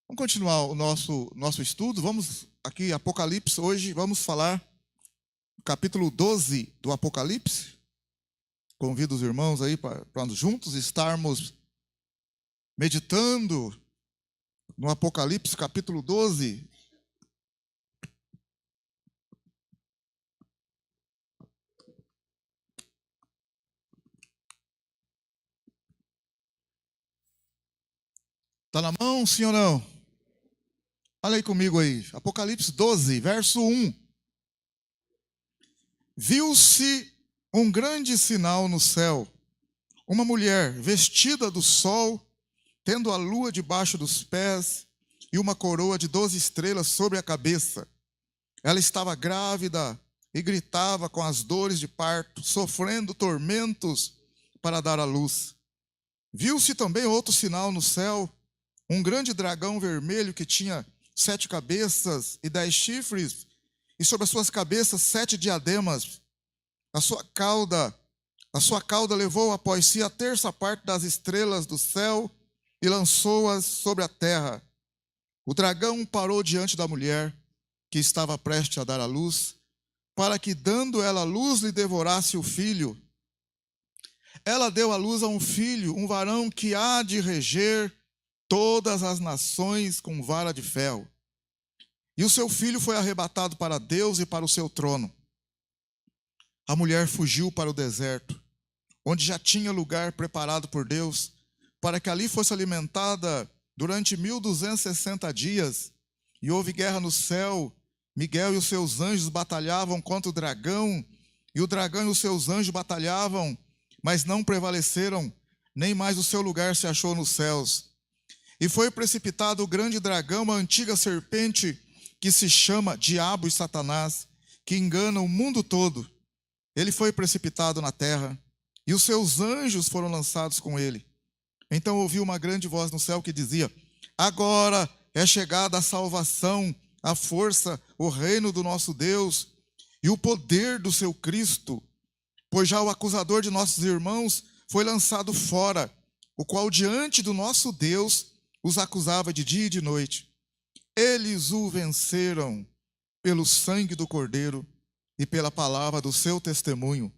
Vamos continuar o nosso estudo. Vamos aqui, Apocalipse, hoje vamos falar do capítulo 12 do Apocalipse. Convido os irmãos aí para juntos estarmos meditando no Apocalipse, capítulo 12. Está na mão, sim ou não? Olha aí comigo aí. Apocalipse 12, verso 1. Viu-se um grande sinal no céu, uma mulher vestida do sol, tendo a lua debaixo dos pés e uma coroa de 12 estrelas sobre a cabeça. Ela estava grávida e gritava com as dores de parto, sofrendo tormentos para dar à luz. Viu-se também outro sinal no céu, um grande dragão vermelho que tinha 7 cabeças e 10 chifres, e sobre as suas cabeças 7 diademas. A sua cauda levou após si a terça parte das estrelas do céu e lançou-as sobre a terra. O dragão parou diante da mulher, que estava prestes a dar à luz, para que, dando ela à luz, lhe devorasse o filho. Ela deu à luz a um filho, um varão que há de reger todas as nações com vara de ferro. E o seu filho foi arrebatado para Deus e para o seu trono. A mulher fugiu para o deserto, onde já tinha lugar preparado por Deus, para que ali fosse alimentada durante 1260 dias. E houve guerra no céu. Miguel e os seus anjos batalhavam contra o dragão, e o dragão e os seus anjos batalhavam, mas não prevaleceram, nem mais o seu lugar se achou nos céus. E foi precipitado o grande dragão, a antiga serpente, que se chama Diabo e Satanás, que engana o mundo todo. Ele foi precipitado na terra, e os seus anjos foram lançados com ele. Então ouvi uma grande voz no céu que dizia: agora é chegada a salvação, a força, o reino do nosso Deus e o poder do seu Cristo, pois já o acusador de nossos irmãos foi lançado fora, o qual diante do nosso Deus os acusava de dia e de noite. Eles o venceram pelo sangue do Cordeiro e pela palavra do seu testemunho.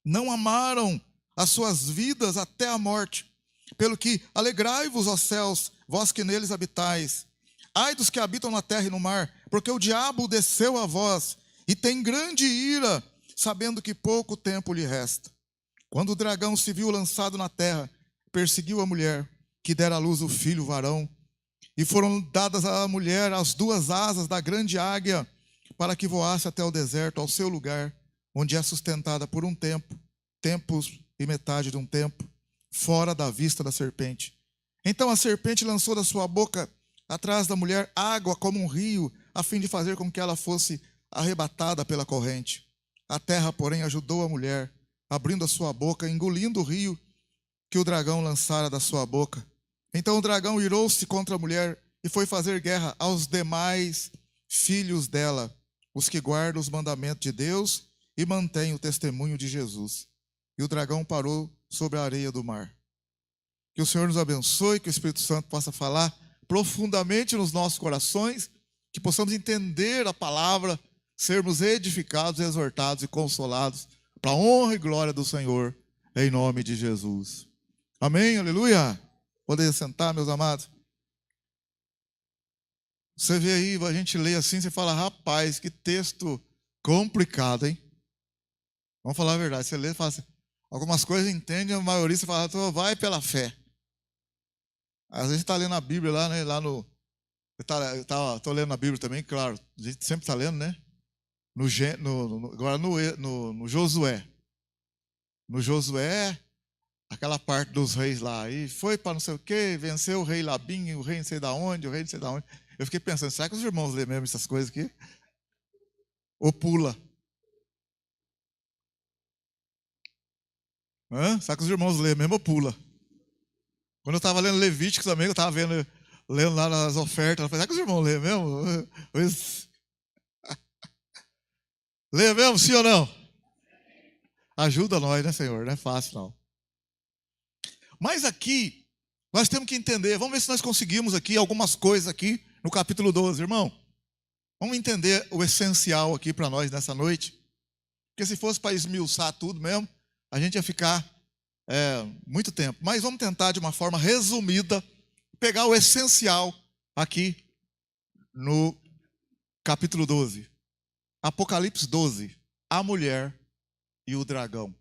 Não amaram as suas vidas até a morte. Pelo que alegrai-vos, ó céus, vós que neles habitais. Ai dos que habitam na terra e no mar, porque o diabo desceu a vós e tem grande ira, sabendo que pouco tempo lhe resta. Quando o dragão se viu lançado na terra, perseguiu a mulher, que dera à luz o filho varão, e foram dadas à mulher as 2 asas da grande águia, para que voasse até o deserto, ao seu lugar, onde é sustentada por um tempo, tempos e metade de um tempo, fora da vista da serpente. Então a serpente lançou da sua boca atrás da mulher água como um rio, a fim de fazer com que ela fosse arrebatada pela corrente. A terra, porém, ajudou a mulher, abrindo a sua boca, engolindo o rio que o dragão lançara da sua boca. Então o dragão irou-se contra a mulher e foi fazer guerra aos demais filhos dela, os que guardam os mandamentos de Deus e mantêm o testemunho de Jesus. E o dragão parou sobre a areia do mar. Que o Senhor nos abençoe, que o Espírito Santo possa falar profundamente nos nossos corações, que possamos entender a palavra, sermos edificados, exortados e consolados para a honra e glória do Senhor, em nome de Jesus. Amém, aleluia. Podem sentar, meus amados. Você vê aí, a gente lê assim, você fala: rapaz, que texto complicado, hein? Vamos falar a verdade. Você lê e fala assim, algumas coisas entende, a maioria você fala: vai pela fé. Às vezes está lendo a Bíblia lá, né? Estou lendo a Bíblia também, claro. A gente sempre está lendo, né? Agora no Josué. No Josué, aquela parte dos reis lá. E foi para não sei o quê, venceu o rei Labim, o rei não sei da onde, o rei não sei da onde. Eu fiquei pensando, será que os irmãos lêem mesmo essas coisas aqui? Ou pula? Será que os irmãos lêem mesmo ou pula? Quando eu estava lendo Levítico também, eu estava lendo lá nas ofertas, eu falei: será que os irmãos lêem mesmo? Lê mesmo, sim ou não? Ajuda nós, né, Senhor? Não é fácil, não. Mas aqui, Nós temos que entender, vamos ver se nós conseguimos aqui algumas coisas aqui no capítulo 12, irmão. Vamos entender o essencial aqui para nós nessa noite. Porque se fosse para esmiuçar tudo mesmo, a gente ia ficar muito tempo. Mas vamos tentar, de uma forma resumida, pegar o essencial aqui no capítulo 12. Apocalipse 12. A mulher e o dragão.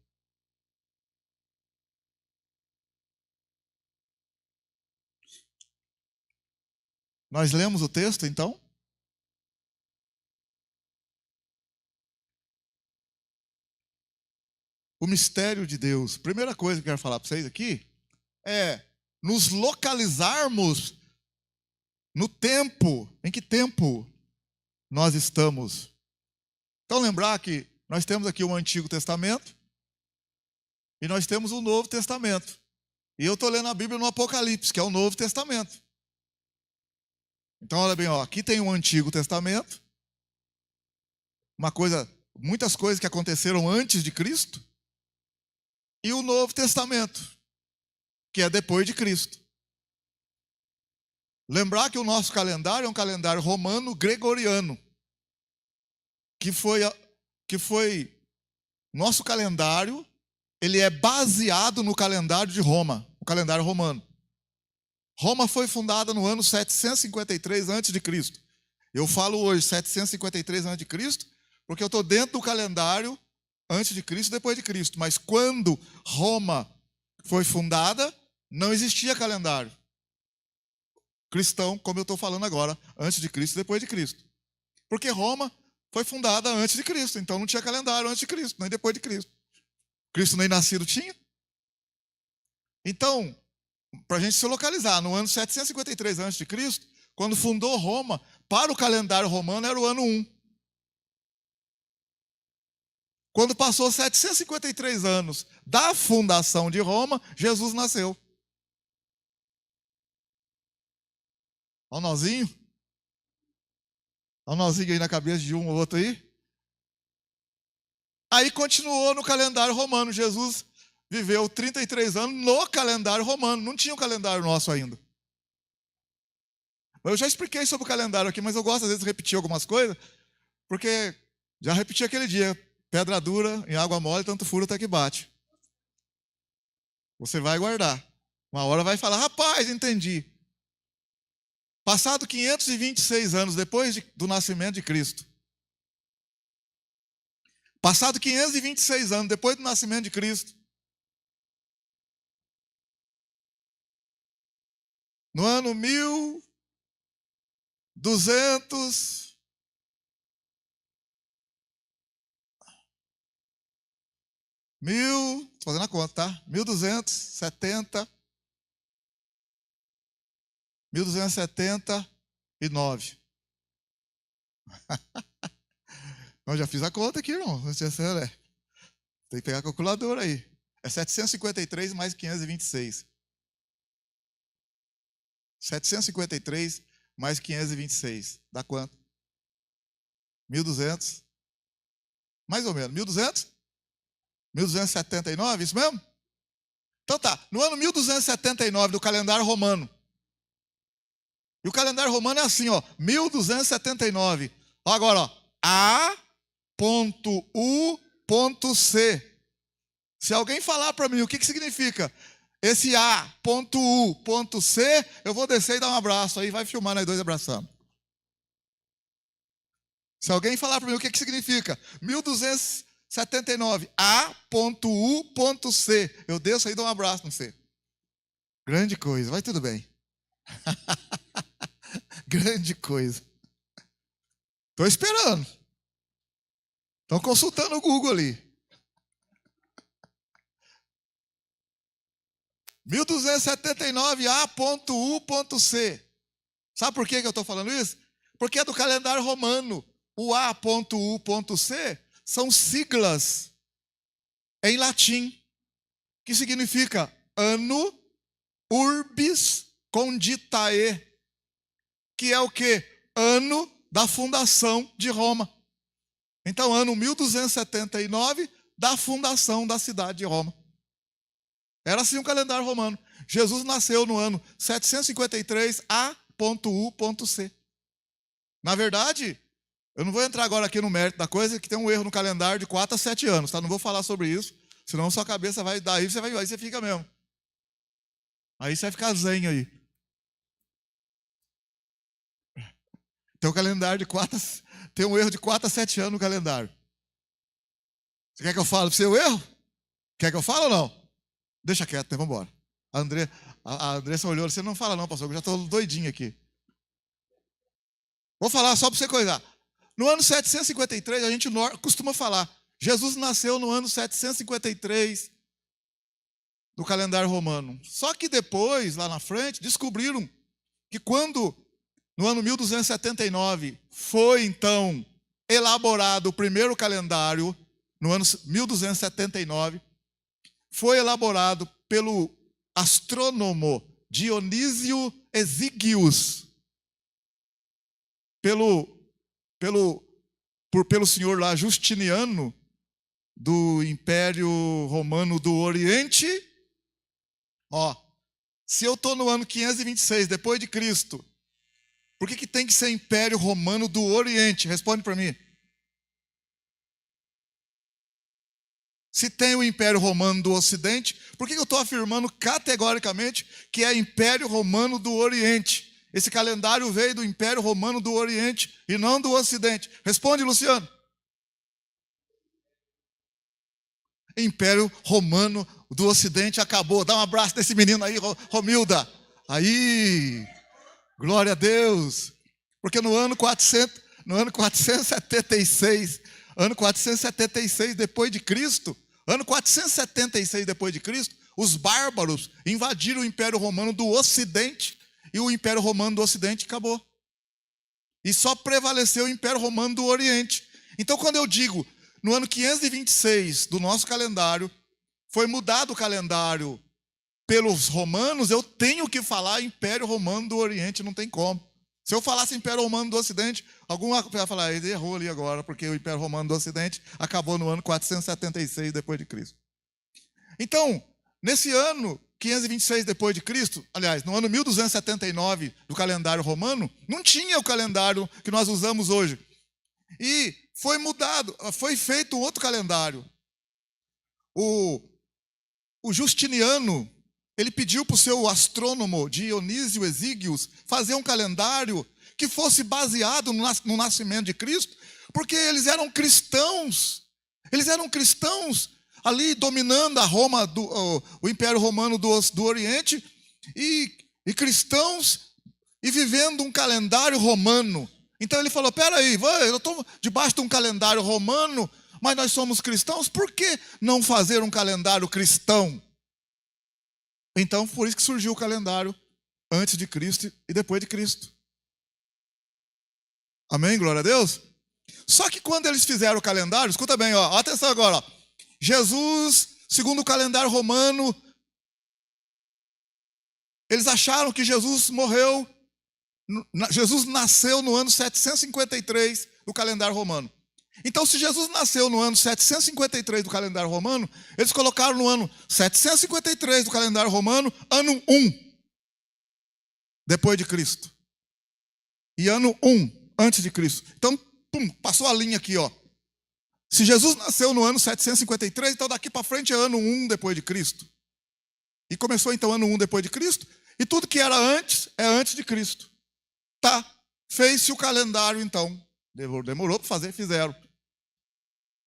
Nós lemos o texto, então? O mistério de Deus. Primeira coisa que eu quero falar para vocês aqui é nos localizarmos no tempo. Em que tempo nós estamos? Então, lembrar que nós temos aqui o Antigo Testamento e nós temos o Novo Testamento. E eu estou lendo a Bíblia no Apocalipse, que é o Novo Testamento. Então, olha bem, ó, aqui tem o Antigo Testamento, muitas coisas que aconteceram antes de Cristo, e o Novo Testamento, que é depois de Cristo. Lembrar que o nosso calendário é um calendário romano gregoriano, que foi nosso calendário, ele é baseado no calendário de Roma, o calendário romano. Roma foi fundada no ano 753 a.C. Eu falo hoje 753 a.C. porque eu estou dentro do calendário antes de Cristo e depois de Cristo. Mas quando Roma foi fundada, não existia calendário cristão, como eu estou falando agora, antes de Cristo e depois de Cristo. Porque Roma foi fundada antes de Cristo, então não tinha calendário antes de Cristo, nem depois de Cristo. Cristo nem nascido tinha. Então, para a gente se localizar, no ano 753 a.C., quando fundou Roma, para o calendário romano era o ano 1. Quando passou 753 anos da fundação de Roma, Jesus nasceu. Olha o nozinho. Olha o nozinho aí na cabeça de um ou outro aí. Aí continuou no calendário romano. Jesus viveu 33 anos no calendário romano. Não tinha o calendário nosso ainda. Eu já expliquei sobre o calendário aqui, mas eu gosto às vezes de repetir algumas coisas, porque já repeti aquele dia. Pedra dura em água mole, tanto fura até que bate. Você vai guardar. Uma hora vai falar, rapaz, entendi. Passado 526 anos depois do nascimento de Cristo. Passado 526 anos depois do nascimento de Cristo. No ano 1200... Estou fazendo a conta, tá? 1279. Eu já fiz a conta aqui, irmão. Tem que pegar a calculadora aí. É 753 mais 526. 753 mais 526. Dá quanto? 1.200. Mais ou menos. 1.200? 1279, isso mesmo? Então tá, no ano 1279 do calendário romano. E o calendário romano é assim, ó, 1279. Agora, ó, A.U.C. Se alguém falar para mim o que significa esse A.U.C, eu vou descer e dar um abraço aí, vai filmar nós dois abraçando. Se alguém falar para mim o que significa 1279, A.U.C, eu desço aí e dou um abraço no você. Grande coisa, vai tudo bem. Grande coisa. Estou esperando. Estão consultando o Google ali. 1279 A.U.C. Sabe por que eu estou falando isso? Porque é do calendário romano. O A.U.C são siglas em latim, que significa Anno Urbis Conditae, que é o quê? Ano da fundação de Roma. Então, ano 1279 da fundação da cidade de Roma. Era assim o calendário romano. Jesus nasceu no ano 753 A.U.C. Na verdade, eu não vou entrar agora aqui no mérito da coisa, que tem um erro no calendário de 4 a 7 anos, tá? Não vou falar sobre isso, senão sua cabeça vai dar, aí você fica mesmo. Aí você vai ficar zen aí. Tem um calendário de 4, tem um erro de 4 a 7 anos no calendário. Você quer que eu fale para você o erro? Quer que eu fale ou não? Deixa quieto, né? Vamos embora. A Andressa olhou, você não fala não, pastor, eu já estou doidinho aqui. Vou falar só para você coisar. No ano 753, a gente costuma falar, Jesus nasceu no ano 753 do calendário romano. Só que depois, lá na frente, descobriram que quando, no ano 1279, foi então elaborado o primeiro calendário, no ano 1279, foi elaborado pelo astrônomo Dionísio Exíguos, pelo senhor lá Justiniano, do Império Romano do Oriente. Ó, se eu estou no ano 526 depois de Cristo, por que tem que ser Império Romano do Oriente? Responde para mim. Se tem o Império Romano do Ocidente, por que eu estou afirmando categoricamente que é Império Romano do Oriente? Esse calendário veio do Império Romano do Oriente e não do Ocidente. Responde, Luciano. Império Romano do Ocidente acabou. Dá um abraço nesse menino aí, Romilda. Aí, glória a Deus. Porque no ano 476 depois de Cristo, ano 476 depois de Cristo, os bárbaros invadiram o Império Romano do Ocidente e o Império Romano do Ocidente acabou. E só prevaleceu o Império Romano do Oriente. Então, quando eu digo, no ano 526 do nosso calendário, foi mudado o calendário pelos romanos, eu tenho que falar Império Romano do Oriente, não tem como. Se eu falasse Império Romano do Ocidente, alguma vai falar, ele errou ali agora, porque o Império Romano do Ocidente acabou no ano 476 depois de Cristo. Então, nesse ano 526 depois de Cristo, aliás, no ano 1279 do calendário romano, não tinha o calendário que nós usamos hoje. E foi mudado, foi feito um outro calendário. O Justiniano, ele pediu para o seu astrônomo Dionísio Exíguos fazer um calendário que fosse baseado no nascimento de Cristo, porque eles eram cristãos ali dominando a Roma, o Império Romano do Oriente, e cristãos, e vivendo um calendário romano. Então ele falou, peraí, eu estou debaixo de um calendário romano, mas nós somos cristãos, por que não fazer um calendário cristão? Então, por isso que surgiu o calendário antes de Cristo e depois de Cristo. Amém? Glória a Deus? Só que quando eles fizeram o calendário, escuta bem, ó, atenção agora, ó. Jesus, segundo o calendário romano, eles acharam que Jesus morreu, Jesus nasceu no ano 753 do calendário romano. Então, se Jesus nasceu no ano 753 do calendário romano, eles colocaram no ano 753 do calendário romano, ano 1, depois de Cristo. E ano 1, antes de Cristo. Então, passou a linha aqui, ó. Se Jesus nasceu no ano 753, então daqui para frente é ano 1 depois de Cristo. E começou então ano 1 depois de Cristo, e tudo que era antes, é antes de Cristo. Tá, fez-se o calendário então. Demorou para fazer, fizeram.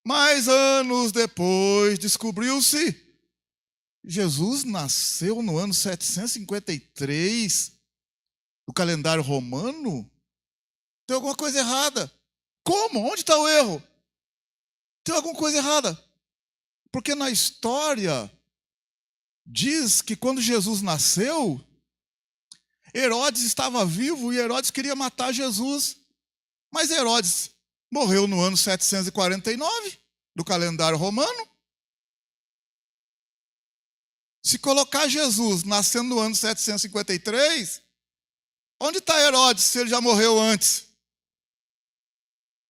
Mas anos depois, descobriu-se, Jesus nasceu no ano 753 do calendário romano? Tem alguma coisa errada. Como? Onde está o erro? Tem alguma coisa errada. Porque na história diz que quando Jesus nasceu, Herodes estava vivo e Herodes queria matar Jesus. Mas Herodes morreu no ano 749 do calendário romano. Se colocar Jesus nascendo no ano 753, onde está Herodes se ele já morreu antes?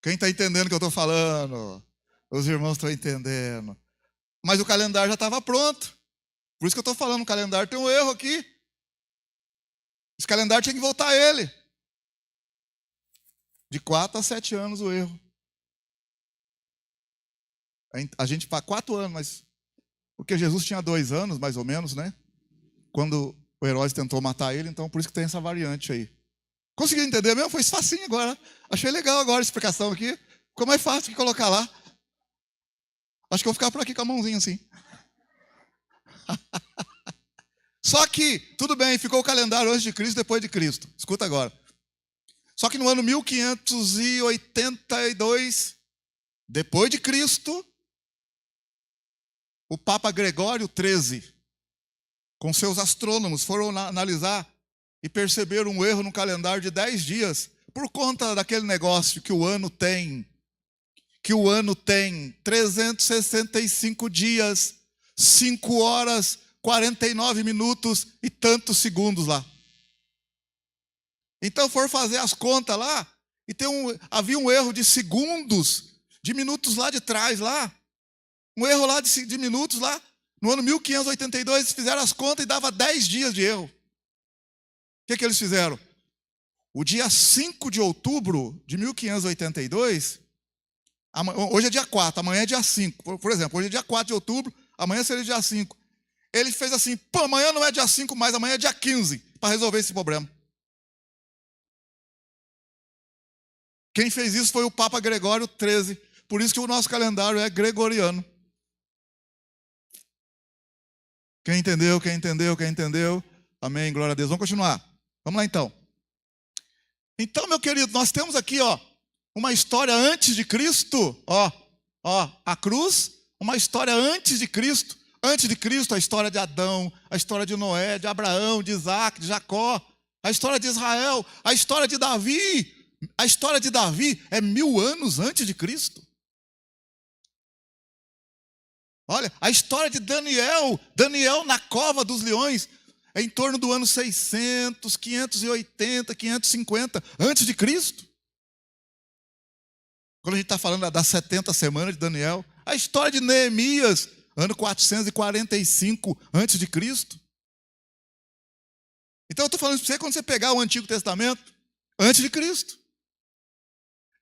Quem está entendendo o que eu estou falando? Os irmãos estão entendendo. Mas o calendário já estava pronto. Por isso que eu estou falando, o calendário tem um erro aqui. Esse calendário tinha que voltar a ele. De 4 a 7 anos o erro. A gente faz 4 anos, mas... Porque Jesus tinha 2 anos, mais ou menos, né? Quando o Herodes tentou matar ele, então por isso que tem essa variante aí. Conseguiu entender mesmo? Foi facinho agora. Achei legal agora a explicação aqui. Ficou mais fácil que colocar lá. Acho que eu vou ficar por aqui com a mãozinha assim. Só que, tudo bem, ficou o calendário antes de Cristo, depois de Cristo. Escuta agora. Só que no ano 1582, depois de Cristo, o Papa Gregório XIII, com seus astrônomos, foram analisar e perceberam um erro no calendário de 10 dias, por conta daquele negócio que o ano tem 365 dias, 5 horas, 49 minutos e tantos segundos lá. Então foram fazer as contas lá, e havia um erro de segundos, de minutos lá de trás, lá. Um erro lá de minutos lá. No ano 1582, eles fizeram as contas e dava 10 dias de erro. O que eles fizeram? O dia 5 de outubro de 1582, hoje é dia 4, amanhã é dia 5. Por exemplo, hoje é dia 4 de outubro, amanhã seria dia 5. Ele fez assim, amanhã não é dia 5 mais, amanhã é dia 15, para resolver esse problema. Quem fez isso foi o Papa Gregório XIII. Por isso que o nosso calendário é gregoriano. Quem entendeu, quem entendeu, quem entendeu. Amém, glória a Deus. Vamos continuar. Vamos lá então. Então, meu querido, nós temos aqui, uma história antes de Cristo. A cruz, uma história antes de Cristo. Antes de Cristo, a história de Adão, a história de Noé, de Abraão, de Isaac, de Jacó, a história de Israel, a história de Davi. A história de Davi é 1000 anos antes de Cristo. Olha, a história de Daniel na cova dos leões, é em torno do ano 600, 580, 550, antes de Cristo. Quando a gente está falando das 70 semanas de Daniel, a história de Neemias, ano 445, antes de Cristo. Então eu estou falando para você, quando você pegar o Antigo Testamento, antes de Cristo.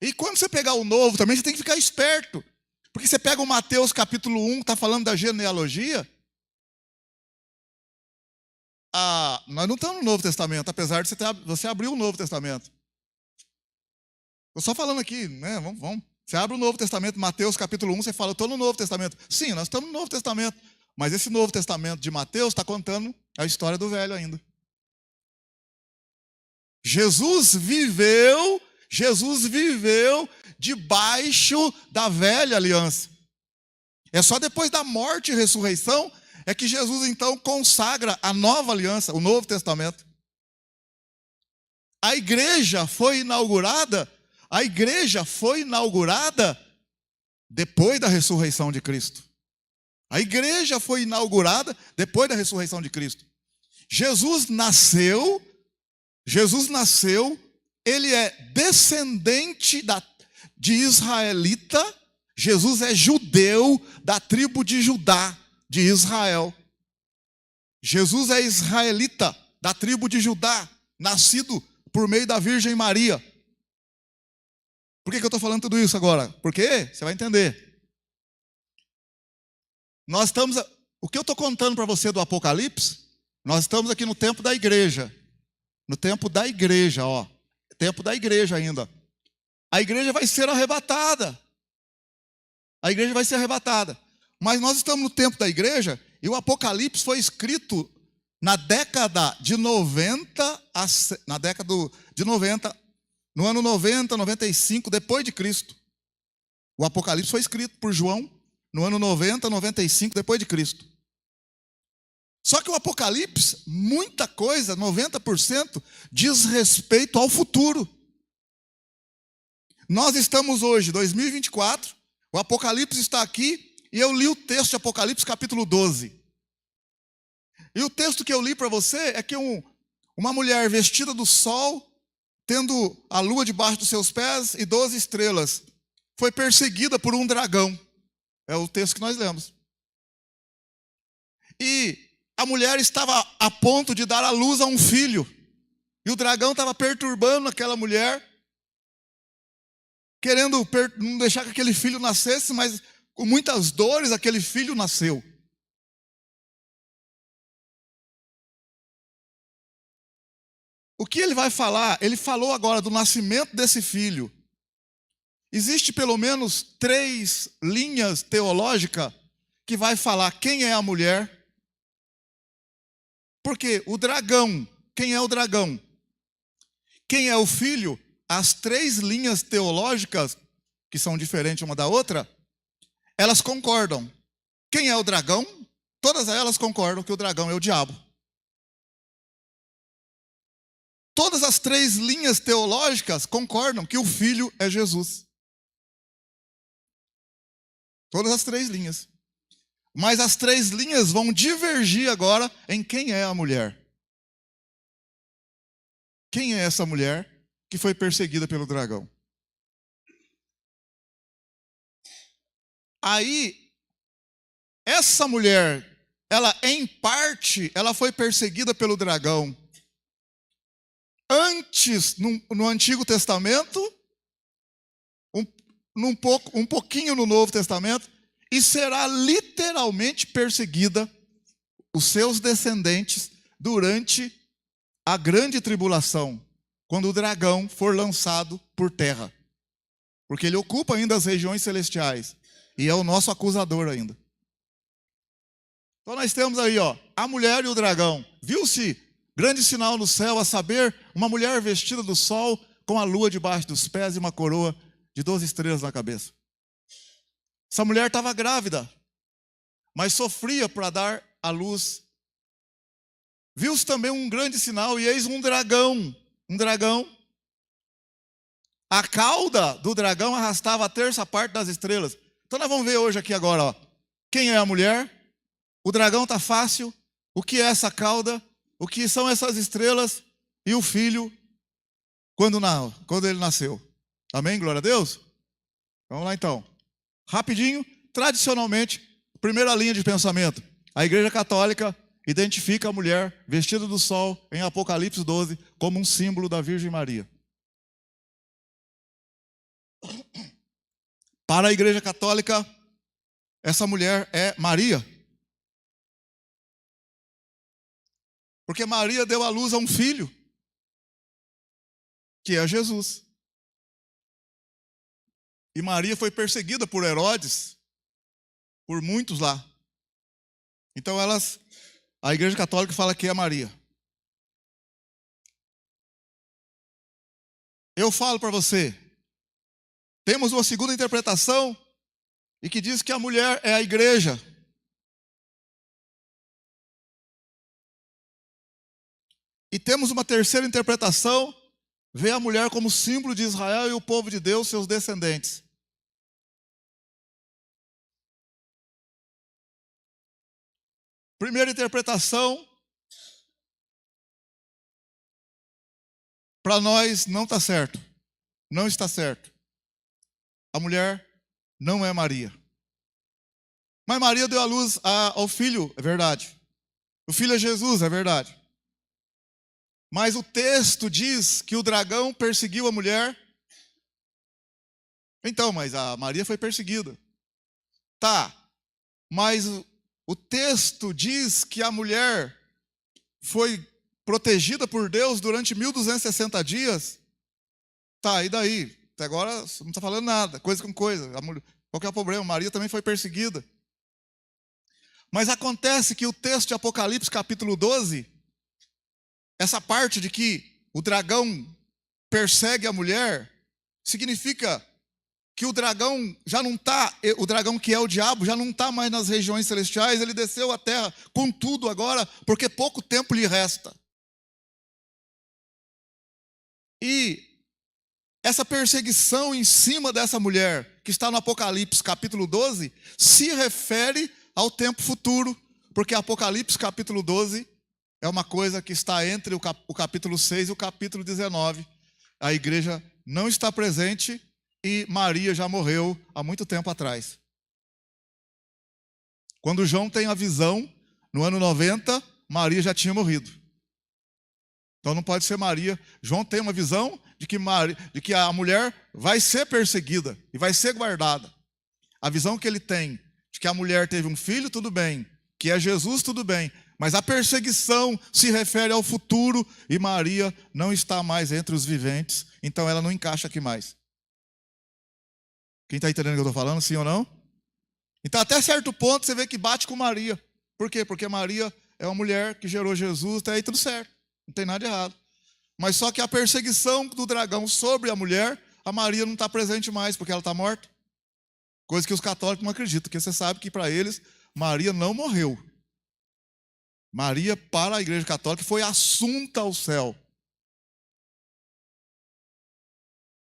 E quando você pegar o Novo também, você tem que ficar esperto. Porque você pega o Mateus capítulo 1, está falando da genealogia. Nós não estamos no Novo Testamento, apesar de você abrir o Novo Testamento. Estou só falando aqui, né? Vamos. Você abre o Novo Testamento, Mateus capítulo 1, você fala, estou no Novo Testamento. Sim, nós estamos no Novo Testamento. Mas esse Novo Testamento de Mateus está contando a história do velho ainda. Jesus viveu debaixo da velha aliança. É só depois da morte e ressurreição é que Jesus então consagra a nova aliança, o Novo Testamento. A igreja foi inaugurada depois da ressurreição de Cristo. A igreja foi inaugurada depois da ressurreição de Cristo. Jesus nasceu, ele é descendente de israelita. Jesus é judeu da tribo de Judá, de Israel. Jesus é israelita da tribo de Judá, nascido por meio da Virgem Maria. Por que eu estou falando tudo isso agora? Porque você vai entender. O que eu estou contando para você do Apocalipse, nós estamos aqui no tempo da igreja. No tempo da igreja, tempo da igreja ainda. A igreja vai ser arrebatada. A igreja vai ser arrebatada. Mas nós estamos no tempo da igreja e o Apocalipse foi escrito na década de 90, no ano 90, 95, depois de Cristo. O Apocalipse foi escrito por João no ano 90, 95, depois de Cristo. Só que o Apocalipse, muita coisa, 90%, diz respeito ao futuro. Nós estamos hoje, 2024, o Apocalipse está aqui, e eu li o texto de Apocalipse, capítulo 12. E o texto que eu li para você é que uma mulher vestida do sol, tendo a lua debaixo dos seus pés e 12 estrelas, foi perseguida por um dragão. É o texto que nós lemos. E a mulher estava a ponto de dar à luz a um filho. E o dragão estava perturbando aquela mulher, querendo não deixar que aquele filho nascesse, mas com muitas dores aquele filho nasceu. O que ele vai falar? Ele falou agora do nascimento desse filho. Existe pelo menos 3 linhas teológicas que vai falar quem é a mulher. Porque o dragão, quem é o dragão? Quem é o filho? As 3 linhas teológicas, que são diferentes uma da outra, elas concordam. Quem é o dragão? Todas elas concordam que o dragão é o diabo. Todas as 3 linhas teológicas concordam que o filho é Jesus. Todas as 3 linhas. Mas as 3 linhas vão divergir agora em quem é a mulher. Quem é essa mulher que foi perseguida pelo dragão? Aí, essa mulher, ela em parte, ela foi perseguida pelo dragão antes, no Antigo Testamento, um pouquinho no Novo Testamento, e será literalmente perseguida, os seus descendentes, durante a grande tribulação, quando o dragão for lançado por terra. Porque ele ocupa ainda as regiões celestiais, e é o nosso acusador ainda. Então nós temos aí, a mulher e o dragão. Viu-se grande sinal no céu, a saber, uma mulher vestida do sol, com a lua debaixo dos pés e uma coroa de 12 estrelas na cabeça. Essa mulher estava grávida, mas sofria para dar à luz. Viu-se também um grande sinal, e eis um dragão. A cauda do dragão arrastava a terça parte das estrelas. Então nós vamos ver hoje aqui agora, quem é a mulher? O dragão está fácil. O que é essa cauda? O que são essas estrelas? E o filho, quando ele nasceu. Amém? Glória a Deus? Vamos lá então. Rapidinho, tradicionalmente, primeira linha de pensamento. A Igreja Católica identifica a mulher vestida do sol em Apocalipse 12 como um símbolo da Virgem Maria. Para a Igreja Católica, essa mulher é Maria. Porque Maria deu à luz a um filho, que é Jesus. E Maria foi perseguida por Herodes, por muitos lá. Então a Igreja Católica fala que é Maria. Eu falo para você, temos uma segunda interpretação, e que diz que a mulher é a igreja. E temos uma terceira interpretação, vê a mulher como símbolo de Israel e o povo de Deus, seus descendentes. Primeira interpretação, para nós não está certo. Não está certo. A mulher não é Maria. Mas Maria deu à luz ao filho, é verdade. O filho é Jesus, é verdade. Mas o texto diz que o dragão perseguiu a mulher. Então, mas a Maria foi perseguida. Tá, mas o texto diz que a mulher foi protegida por Deus durante 1260 dias. Tá, e daí? Até agora não está falando nada, coisa com coisa. Qual que é o problema? Maria também foi perseguida. Mas acontece que o texto de Apocalipse capítulo 12, essa parte de que o dragão persegue a mulher, significa que o dragão já não está, o dragão que é o diabo, já não está mais nas regiões celestiais, ele desceu à terra com tudo agora, porque pouco tempo lhe resta. E essa perseguição em cima dessa mulher, que está no Apocalipse capítulo 12, se refere ao tempo futuro, porque Apocalipse capítulo 12 é uma coisa que está entre o capítulo 6 e o capítulo 19. A igreja não está presente e Maria já morreu há muito tempo atrás. Quando João tem a visão, no ano 90, Maria já tinha morrido. Então não pode ser Maria. João tem uma visão de que a mulher vai ser perseguida e vai ser guardada. A visão que ele tem de que a mulher teve um filho, tudo bem. Que é Jesus, tudo bem. Mas a perseguição se refere ao futuro e Maria não está mais entre os viventes. Então ela não encaixa aqui mais. Quem está entendendo o que eu estou falando, sim ou não? Então até certo ponto você vê que bate com Maria. Por quê? Porque Maria é uma mulher que gerou Jesus, até aí tudo certo. Não tem nada de errado. Mas só que a perseguição do dragão sobre a mulher, a Maria não está presente mais, porque ela está morta. Coisa que os católicos não acreditam, porque você sabe que para eles, Maria não morreu. Maria, para a Igreja Católica, foi assunta ao céu.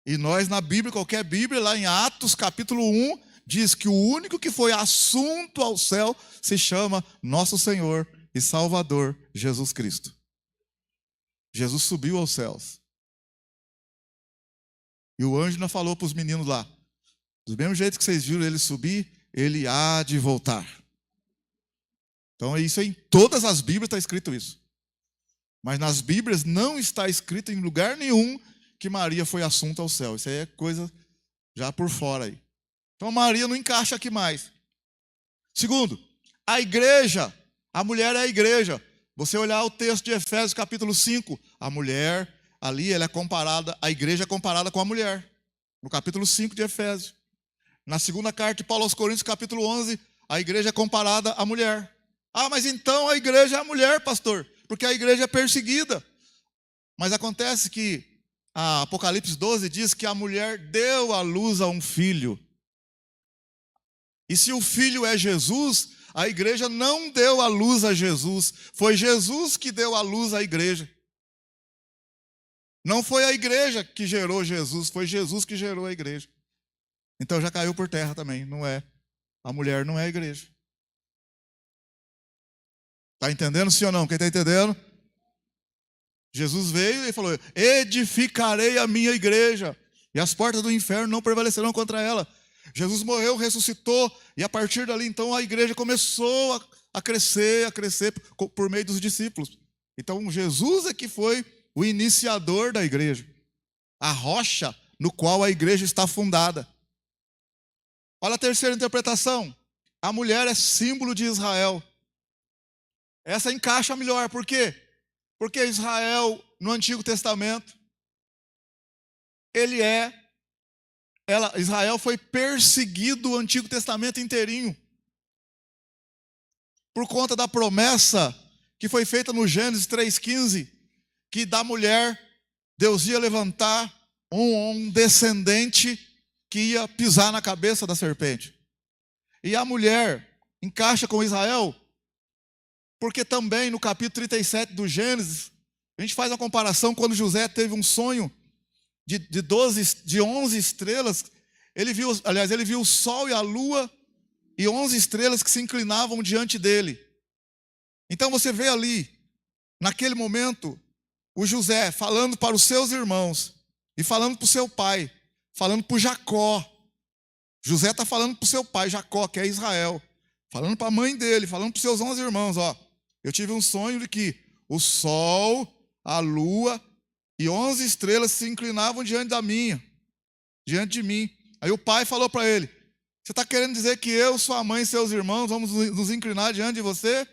E nós, na Bíblia, qualquer Bíblia, lá em Atos, capítulo 1, diz que o único que foi assunto ao céu se chama Nosso Senhor e Salvador, Jesus Cristo. Jesus subiu aos céus. E o anjo ainda falou para os meninos lá, do mesmo jeito que vocês viram ele subir, ele há de voltar. Então isso em todas as Bíblias está escrito isso. Mas nas Bíblias não está escrito em lugar nenhum que Maria foi assunta ao céu. Isso aí é coisa já por fora aí. Então Maria não encaixa aqui mais. Segundo, a igreja, a mulher é a igreja. Você olhar o texto de Efésios capítulo 5, a mulher ali, ela é comparada, a igreja é comparada com a mulher. No capítulo 5 de Efésios. Na segunda carta de Paulo aos Coríntios, capítulo 11, a igreja é comparada à mulher. Ah, mas então a igreja é a mulher, pastor, porque a igreja é perseguida. Mas acontece que a Apocalipse 12 diz que a mulher deu à luz a um filho. E se o filho é Jesus, a igreja não deu à luz a Jesus. Foi Jesus que deu à luz à igreja. Não foi a igreja que gerou Jesus, foi Jesus que gerou a igreja. Então já caiu por terra também, não é. A mulher não é a igreja. Está entendendo sim ou não? Quem está entendendo? Jesus veio e falou, edificarei a minha igreja, e as portas do inferno não prevalecerão contra ela. Jesus morreu, ressuscitou, e a partir dali então a igreja começou a crescer por meio dos discípulos. Então Jesus é que foi o iniciador da igreja, a rocha no qual a igreja está fundada. Olha a terceira interpretação, a mulher é símbolo de Israel. Essa encaixa melhor, por quê? Porque Israel, no Antigo Testamento, Israel foi perseguido o Antigo Testamento inteirinho. Por conta da promessa que foi feita no Gênesis 3,15, que da mulher, Deus ia levantar um descendente que ia pisar na cabeça da serpente. E a mulher encaixa com Israel, porque também no capítulo 37 do Gênesis, a gente faz uma comparação quando José teve um sonho de 11 estrelas. Ele viu o sol e a lua e 11 estrelas que se inclinavam diante dele. Então você vê ali, naquele momento, o José falando para os seus irmãos e falando para o seu pai, falando para Jacó. José está falando para o seu pai, Jacó, que é Israel, falando para a mãe dele, falando para os seus 11 irmãos, ó. Eu tive um sonho de que o sol, a lua e 11 estrelas se inclinavam diante de mim. Aí o pai falou para ele, você está querendo dizer que eu, sua mãe e seus irmãos vamos nos inclinar diante de você?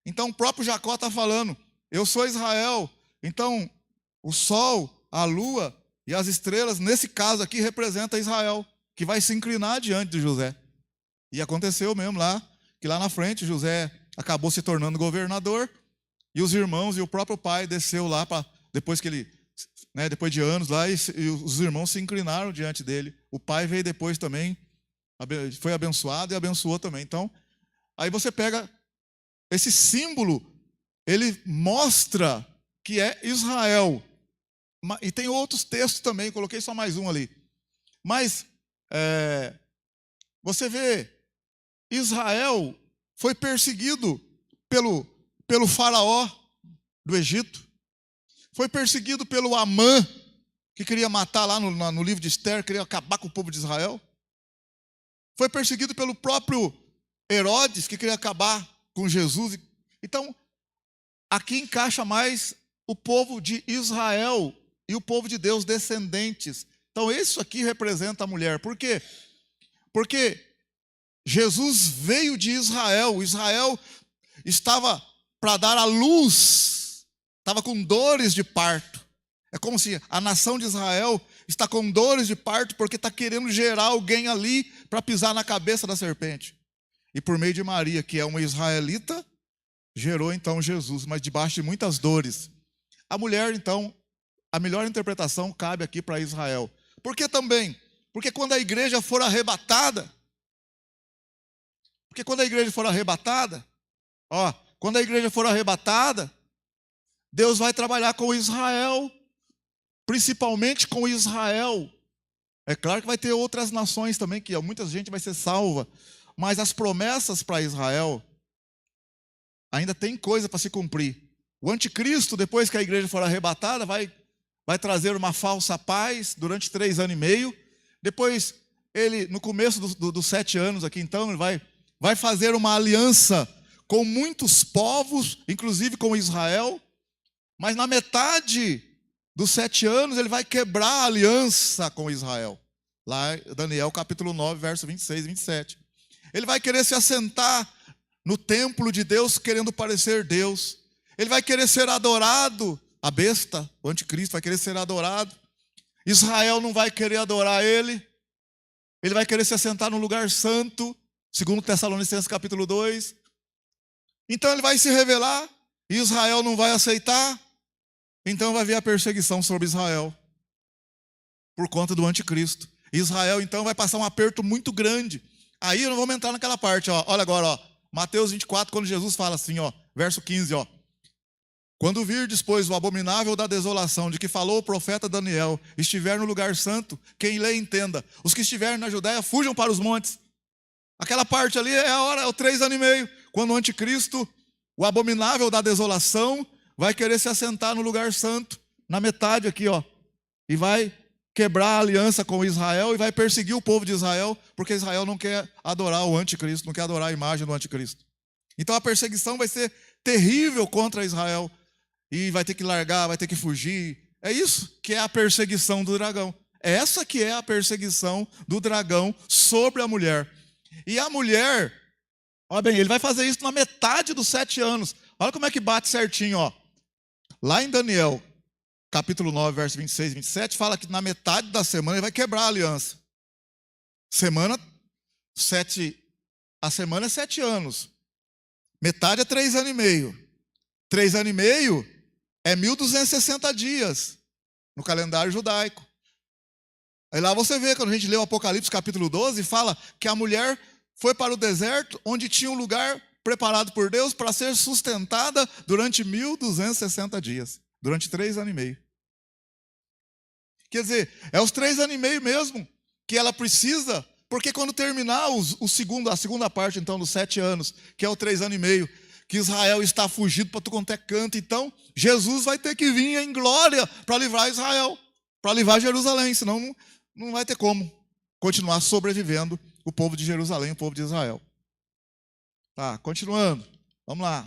Então o próprio Jacó está falando, eu sou Israel. Então o sol, a lua e as estrelas, nesse caso aqui, representa Israel, que vai se inclinar diante de José. E aconteceu mesmo lá, que lá na frente José acabou se tornando governador, e os irmãos e o próprio pai desceu lá, depois de anos lá, e os irmãos se inclinaram diante dele. O pai veio depois também, foi abençoado e abençoou também. Então, aí você pega esse símbolo, ele mostra que é Israel. E tem outros textos também, coloquei só mais um ali. Mas, você vê, Israel foi perseguido pelo faraó do Egito, foi perseguido pelo Amã, que queria matar lá no livro de Esther, queria acabar com o povo de Israel, foi perseguido pelo próprio Herodes, que queria acabar com Jesus. Então, aqui encaixa mais o povo de Israel e o povo de Deus descendentes. Então isso aqui representa a mulher. Por quê? Porque Jesus veio de Israel. Israel estava para dar à luz, estava com dores de parto. É como se a nação de Israel está com dores de parto porque está querendo gerar alguém ali para pisar na cabeça da serpente. E por meio de Maria, que é uma israelita, gerou então Jesus, mas debaixo de muitas dores. A mulher, então, a melhor interpretação cabe aqui para Israel. Por que também? Porque quando a igreja for arrebatada, quando a igreja for arrebatada, Deus vai trabalhar com Israel, principalmente com Israel. É claro que vai ter outras nações também, que muita gente vai ser salva, mas as promessas para Israel ainda tem coisa para se cumprir. O anticristo, depois que a igreja for arrebatada, vai trazer uma falsa paz durante 3 anos e meio. Depois, ele, no começo dos 7 anos aqui, então, ele vai fazer uma aliança com muitos povos, inclusive com Israel. Mas na metade dos 7 anos, ele vai quebrar a aliança com Israel. Lá, Daniel capítulo 9, verso 26 e 27. Ele vai querer se assentar no templo de Deus, querendo parecer Deus. Ele vai querer ser adorado. A besta, o anticristo, vai querer ser adorado. Israel não vai querer adorar ele. Ele vai querer se assentar no lugar santo, segundo Tessalonicenses capítulo 2. Então ele vai se revelar, e Israel não vai aceitar. Então vai vir a perseguição sobre Israel, por conta do anticristo. Israel então vai passar um aperto muito grande. Aí eu não vou entrar naquela parte, ó. Olha agora, ó. Mateus 24, quando Jesus fala assim, ó, verso 15, ó. Quando virdes, pois, o abominável da desolação, de que falou o profeta Daniel, estiver no lugar santo, quem lê entenda. Os que estiverem na Judéia, fujam para os montes. Aquela parte ali é a hora, é o 3 anos e meio, quando o anticristo, o abominável da desolação, vai querer se assentar no lugar santo, na metade aqui, ó. E vai quebrar a aliança com Israel e vai perseguir o povo de Israel, porque Israel não quer adorar o anticristo, não quer adorar a imagem do anticristo. Então a perseguição vai ser terrível contra Israel. E vai ter que largar, vai ter que fugir. É isso que é a perseguição do dragão. Essa que é a perseguição do dragão sobre a mulher. E a mulher, olha bem, ele vai fazer isso na metade dos 7 anos. Olha como é que bate certinho, ó. Lá em Daniel, capítulo 9, verso 26 e 27, fala que na metade da semana ele vai quebrar a aliança. A semana é 7 anos. Metade é 3 anos e meio. 3 anos e meio é 1260 dias no calendário judaico. Aí lá você vê, quando a gente lê o Apocalipse capítulo 12, fala que a mulher foi para o deserto, onde tinha um lugar preparado por Deus para ser sustentada durante 1260 dias, durante 3 anos e meio. Quer dizer, é os 3 anos e meio mesmo que ela precisa, porque quando terminar a segunda parte então dos 7 anos, que é o 3 anos e meio, que Israel está fugido para tudo quanto é canto, então Jesus vai ter que vir em glória para livrar Israel, para livrar Jerusalém, senão não vai ter como continuar sobrevivendo o povo de Jerusalém, o povo de Israel. Tá, continuando, vamos lá.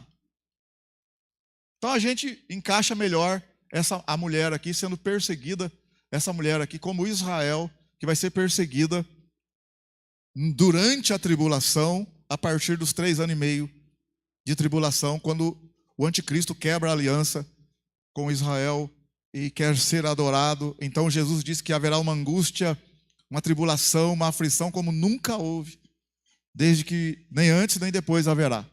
Então a gente encaixa melhor a mulher aqui sendo perseguida, essa mulher aqui como Israel, que vai ser perseguida durante a tribulação, a partir dos 3 anos e meio de tribulação, quando o anticristo quebra a aliança com Israel e quer ser adorado. Então Jesus disse que haverá uma angústia, uma tribulação, uma aflição como nunca houve, desde que nem antes nem depois haverá.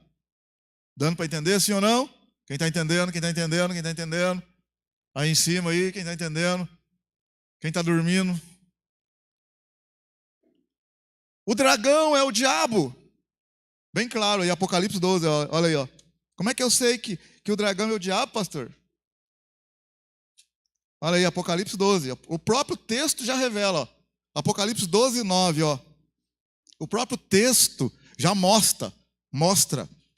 Dando para entender, sim ou não? Quem está entendendo, quem está entendendo, quem está entendendo? Aí em cima aí, quem está entendendo? Quem está dormindo? O dragão é o diabo. Bem claro aí, Apocalipse 12, ó, olha aí, ó. Como é que eu sei que o dragão é o diabo, pastor? Olha aí, Apocalipse 12. O próprio texto já revela, ó. Apocalipse 12, 9, ó. O próprio texto já mostra.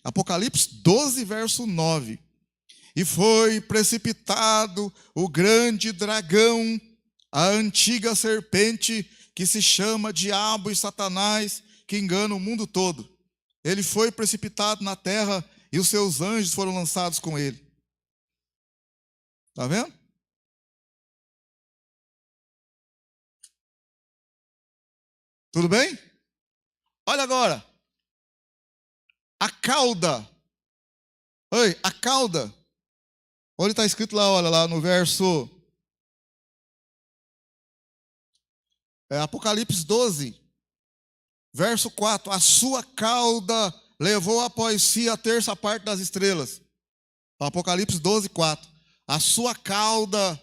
Apocalipse 12, verso 9. E foi precipitado o grande dragão, a antiga serpente, que se chama Diabo e Satanás, que engana o mundo todo. Ele foi precipitado na terra e os seus anjos foram lançados com ele. Tá vendo? Tudo bem? Olha agora. A cauda. Oi, a cauda. Olha, está escrito lá, olha lá no verso Apocalipse 12, verso 4. A sua cauda levou após si a terça parte das estrelas. Apocalipse 12, 4. A sua cauda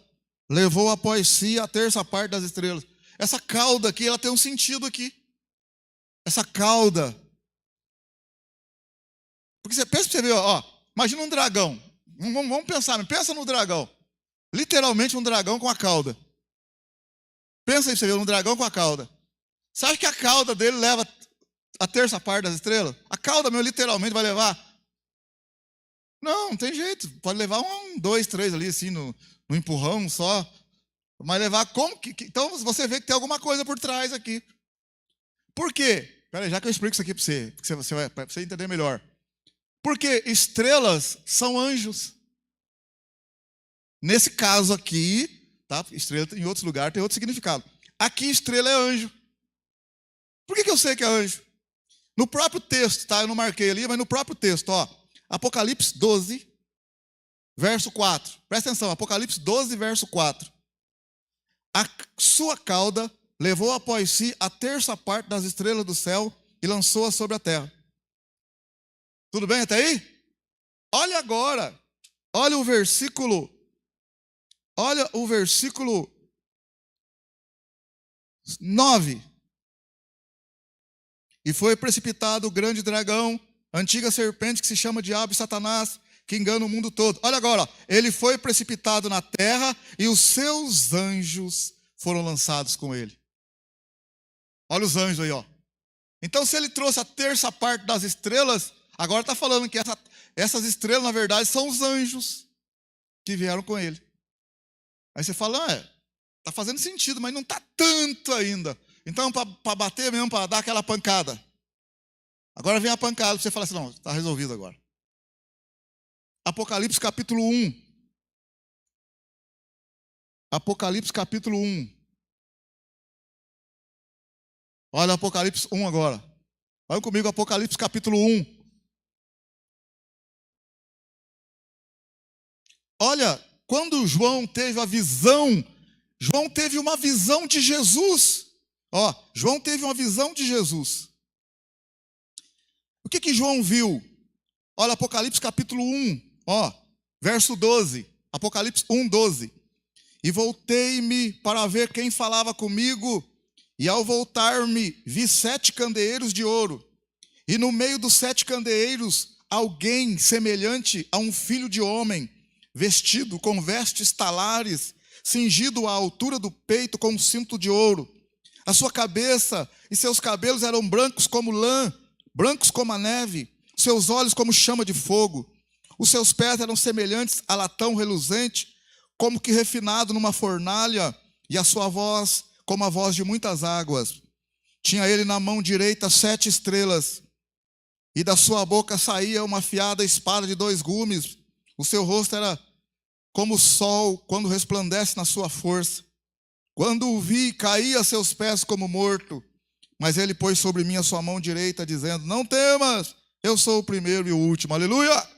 levou após si a terça parte das estrelas. Essa cauda aqui, ela tem um sentido aqui. Essa cauda. Porque você pensa pra você ver, ó, imagina um dragão. Vamos pensar, pensa no dragão. Literalmente um dragão com a cauda. Pensa aí pra você ver, um dragão com a cauda. Você acha que a cauda dele leva a terça parte das estrelas? A cauda, meu, literalmente vai levar? Não tem jeito. Pode levar um, dois, três ali, assim, no empurrão só. Mas levar como que... Então você vê que tem alguma coisa por trás aqui. Por quê? Pera aí, já que eu explico isso aqui para você entender melhor. Porque estrelas são anjos. Nesse caso aqui, tá? Estrela em outros lugares tem outro significado. Aqui estrela é anjo. Por que eu sei que é anjo? No próprio texto, tá? Eu não marquei ali, mas no próprio texto, ó. Apocalipse 12, verso 4. Presta atenção, Apocalipse 12, verso 4. A sua cauda levou após si a terça parte das estrelas do céu e lançou-a sobre a terra. Tudo bem até aí? Olha agora. Olha o versículo 9. E foi precipitado o grande dragão, a antiga serpente que se chama Diabo e Satanás, que engana o mundo todo. Olha agora, ó. Ele foi precipitado na terra e os seus anjos foram lançados com ele. Olha os anjos aí, ó. Então, se ele trouxe a terça parte das estrelas, agora está falando que essas estrelas, na verdade, são os anjos que vieram com ele. Aí você fala, está fazendo sentido, mas não está tanto ainda. Então, para bater mesmo, para dar aquela pancada. Agora vem a pancada, você fala assim, não, está resolvido agora. Apocalipse capítulo 1. Apocalipse capítulo 1. Olha Apocalipse 1 agora. Olha comigo Apocalipse capítulo 1. Olha, quando João teve a visão, João teve uma visão de Jesus. Ó, João teve uma visão de Jesus. O que João viu? Olha Apocalipse capítulo 1, ó, verso 12. Apocalipse 1, 12. E voltei-me para ver quem falava comigo, e ao voltar-me vi 7 candeeiros de ouro, e no meio dos 7 candeeiros alguém semelhante a um filho de homem, vestido com vestes talares, cingido à altura do peito com um cinto de ouro. A sua cabeça e seus cabelos eram brancos como lã, brancos como a neve, seus olhos como chama de fogo. Os seus pés eram semelhantes a latão reluzente, como que refinado numa fornalha, e a sua voz como a voz de muitas águas. Tinha ele na mão direita 7 estrelas, e da sua boca saía uma afiada espada de 2 gumes. O seu rosto era como o sol quando resplandece na sua força. Quando o vi, caí a seus pés como morto. Mas ele pôs sobre mim a sua mão direita, dizendo, não temas, eu sou o primeiro e o último. Aleluia!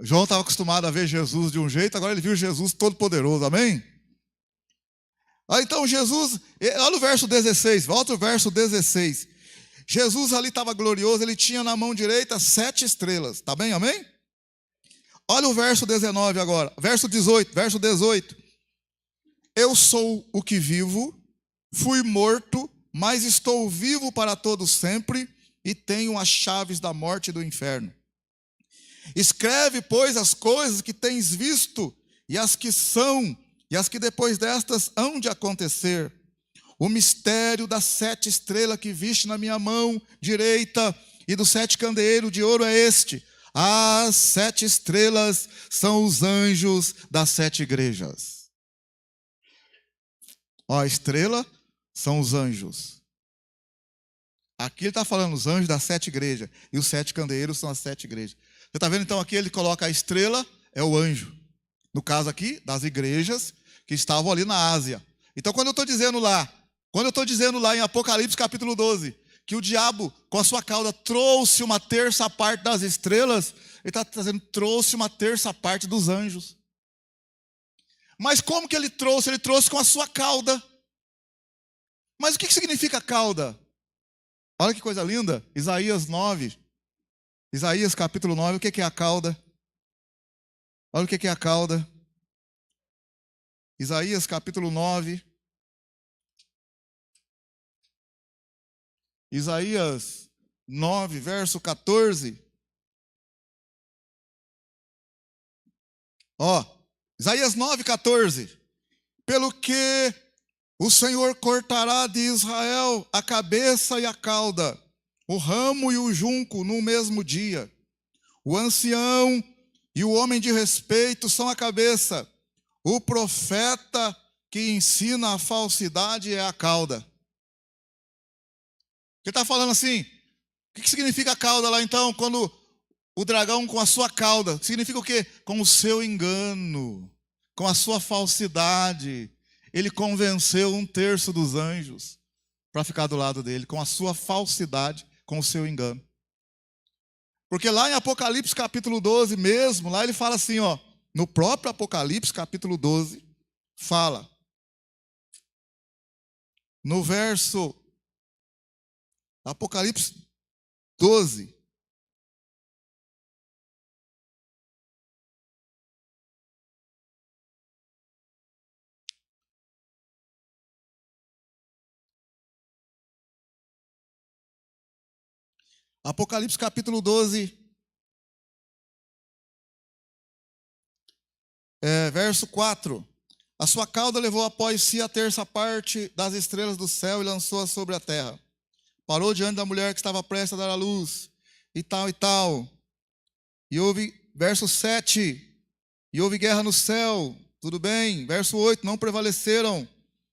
João estava acostumado a ver Jesus de um jeito, agora ele viu Jesus todo poderoso, amém? Então Jesus, olha o verso 16, volta o verso 16. Jesus ali estava glorioso, ele tinha na mão direita 7 estrelas, tá bem, amém? Olha o verso 19 agora, verso 18. Eu sou o que vivo, fui morto, mas estou vivo para todo sempre e tenho as chaves da morte e do inferno. Escreve, pois, as coisas que tens visto e as que são e as que depois destas hão de acontecer. O mistério das 7 estrelas que viste na minha mão direita e dos 7 candeeiros de ouro é este. As 7 estrelas são os anjos das 7 igrejas. Ó, a estrela são os anjos. Aqui ele está falando os anjos das 7 igrejas. E os 7 candeeiros são as 7 igrejas. Você está vendo então aqui ele coloca a estrela, é o anjo. No caso aqui, das igrejas que estavam ali na Ásia. Então, quando eu estou dizendo lá em Apocalipse capítulo 12, que o diabo, com a sua cauda, trouxe uma terça parte das estrelas, ele está dizendo, trouxe uma terça parte dos anjos. Mas como que ele trouxe? Ele trouxe com a sua cauda. Mas o que significa cauda? Olha que coisa linda, Isaías 9. Isaías capítulo 9, o que é a cauda? Olha o que é a cauda. Isaías capítulo 9. Isaías 9, verso 14. Isaías 9, 14. Pelo que o Senhor cortará de Israel a cabeça e a cauda, o ramo e o junco no mesmo dia. O ancião e o homem de respeito são a cabeça. O profeta que ensina a falsidade é a cauda. Ele está falando assim, o que significa a cauda lá então, quando o dragão com a sua cauda, significa o quê? Com o seu engano, com a sua falsidade, ele convenceu 1/3 dos anjos para ficar do lado dele, com a sua falsidade, com o seu engano. Porque lá em Apocalipse capítulo 12 mesmo, lá ele fala assim, no próprio Apocalipse capítulo 12, fala, no verso Apocalipse 12, Apocalipse capítulo 12, verso 4. A sua cauda levou após si a terça parte das estrelas do céu e lançou-a sobre a terra. Parou diante da mulher que estava prestes a dar à luz, e tal, e tal. E houve, verso 7, e houve guerra no céu, tudo bem. Verso 8, não prevaleceram.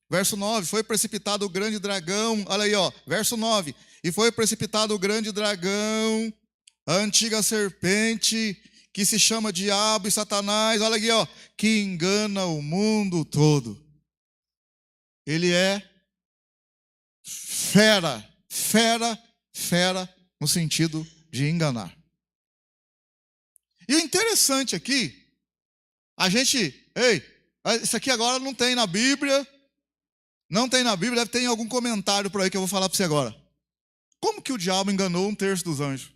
Verso 9, foi precipitado o grande dragão, olha aí, verso 9. E foi precipitado o grande dragão, a antiga serpente, que se chama Diabo e Satanás, olha aqui, que engana o mundo todo. Ele é fera, no sentido de enganar. E o interessante aqui, isso aqui agora não tem na Bíblia, deve ter em algum comentário por aí que eu vou falar para você agora. Como que o diabo enganou 1/3 dos anjos?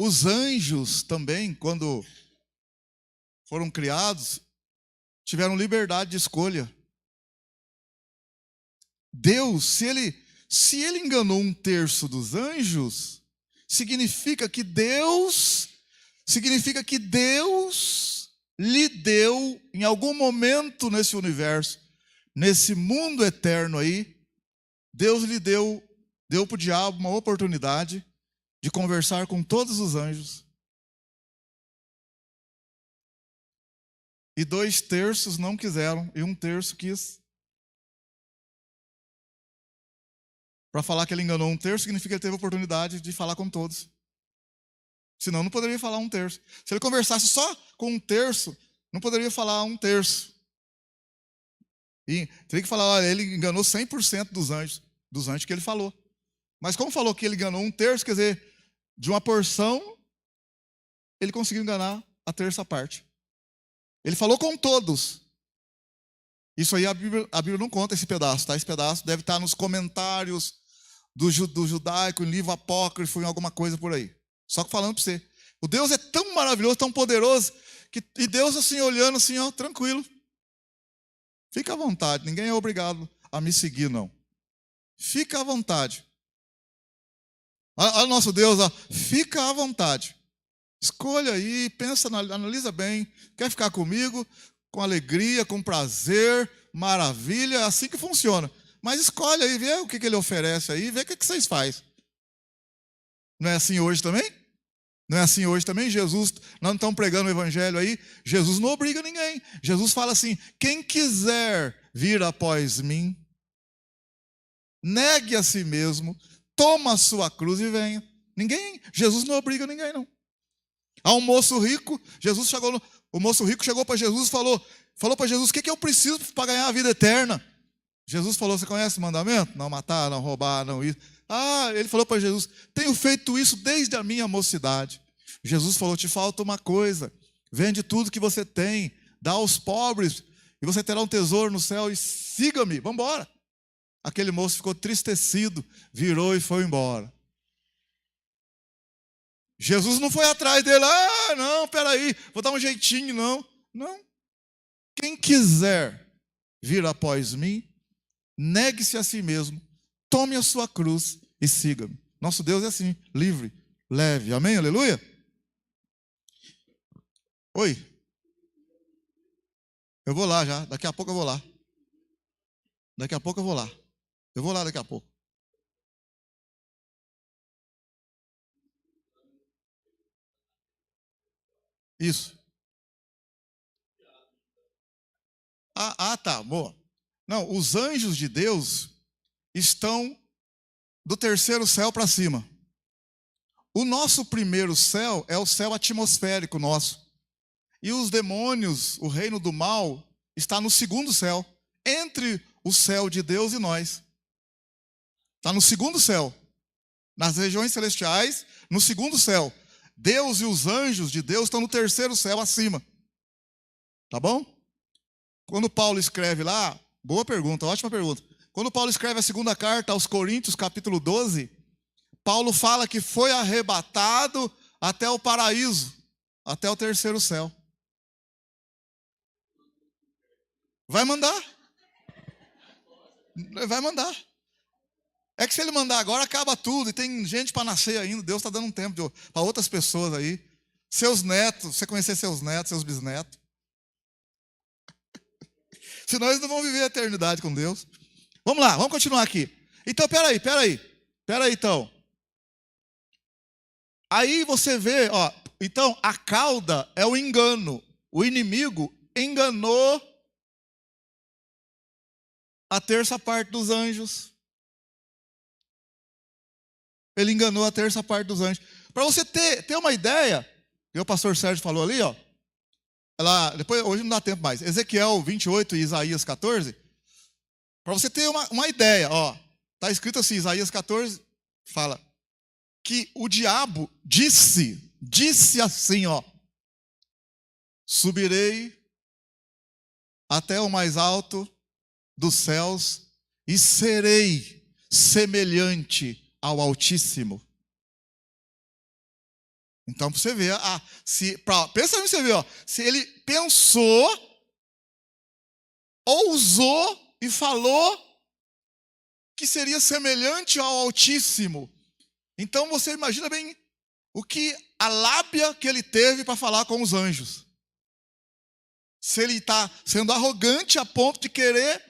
Os anjos também, quando foram criados, tiveram liberdade de escolha. Deus, se ele enganou 1/3 dos anjos, significa que Deus lhe deu, em algum momento nesse universo, nesse mundo eterno aí, Deus lhe deu para o diabo uma oportunidade de conversar com todos os anjos. E 2/3 não quiseram, e 1/3 quis. Para falar que ele enganou 1/3, significa que ele teve a oportunidade de falar com todos. Senão não poderia falar 1/3. Se ele conversasse só com 1/3, não poderia falar 1/3. E teria que falar, olha, ele enganou 100% dos anjos que ele falou. Mas como falou que ele enganou 1/3, quer dizer, de uma porção, ele conseguiu enganar a terça parte. Ele falou com todos. Isso aí a Bíblia não conta esse pedaço, tá? Esse pedaço deve estar nos comentários do judaico, em livro apócrifo, em alguma coisa por aí. Só que falando para você, o Deus é tão maravilhoso, tão poderoso, e Deus assim, olhando assim, tranquilo. Fica à vontade, ninguém é obrigado a me seguir, não. Fica à vontade. Olha o nosso Deus, fica à vontade. Escolha aí, pensa, analisa bem. Quer ficar comigo? Com alegria, com prazer, maravilha, é assim que funciona. Mas escolhe aí, vê o que ele oferece aí, vê o que vocês fazem. Não é assim hoje também? Não é assim hoje também? Jesus, nós não estamos pregando o evangelho aí, Jesus não obriga ninguém. Jesus fala assim, quem quiser vir após mim, negue a si mesmo, toma a sua cruz e venha. Jesus não obriga ninguém, não. Há um moço rico, o moço rico chegou para Jesus e falou para Jesus: o que eu preciso para ganhar a vida eterna? Jesus falou: você conhece o mandamento? Não matar, não roubar, não isso. Ele falou para Jesus: tenho feito isso desde a minha mocidade. Jesus falou: te falta uma coisa, vende tudo que você tem, dá aos pobres, e você terá um tesouro no céu, e siga-me, vamos embora. Aquele moço ficou tristecido, virou e foi embora. Jesus não foi atrás dele: não, peraí, vou dar um jeitinho, não. Não. Quem quiser vir após mim, negue-se a si mesmo, tome a sua cruz e siga-me. Nosso Deus é assim, livre, leve. Amém? Aleluia? Oi. Eu vou lá já, daqui a pouco eu vou lá. Daqui a pouco eu vou lá. Eu vou lá daqui a pouco. Isso. Tá, boa. Não, os anjos de Deus estão do terceiro céu para cima. O nosso primeiro céu é o céu atmosférico nosso. E os demônios, o reino do mal, está no segundo céu, entre o céu de Deus e nós. Está no segundo céu. Nas regiões celestiais, no segundo céu. Deus e os anjos de Deus estão no terceiro céu acima. Tá bom? Quando Paulo escreve lá, boa pergunta, ótima pergunta. Quando Paulo escreve a segunda carta aos Coríntios, capítulo 12, Paulo fala que foi arrebatado até o paraíso, até o terceiro céu. Vai mandar. Vai mandar. É que se ele mandar agora, acaba tudo. E tem gente para nascer ainda. Deus está dando um tempo para outras pessoas aí. Seus netos, você conhecer seus netos, seus bisnetos. Senão eles não vão viver a eternidade com Deus. Vamos lá, vamos continuar aqui. Então, peraí. Então. Aí você vê, então a cauda é o engano. O inimigo enganou a terça parte dos anjos. Ele enganou a terça parte dos anjos. Para você ter uma ideia, o pastor Sérgio falou ali, depois, hoje não dá tempo mais, Ezequiel 28 e Isaías 14, para você ter uma ideia, está escrito assim, Isaías 14, fala que o diabo disse assim, subirei até o mais alto dos céus e serei semelhante ao Altíssimo. Então, para você ver, pensa nisso, você ver, se ele pensou, ousou e falou que seria semelhante ao Altíssimo. Então, você imagina bem a lábia que ele teve para falar com os anjos. Se ele está sendo arrogante a ponto de querer.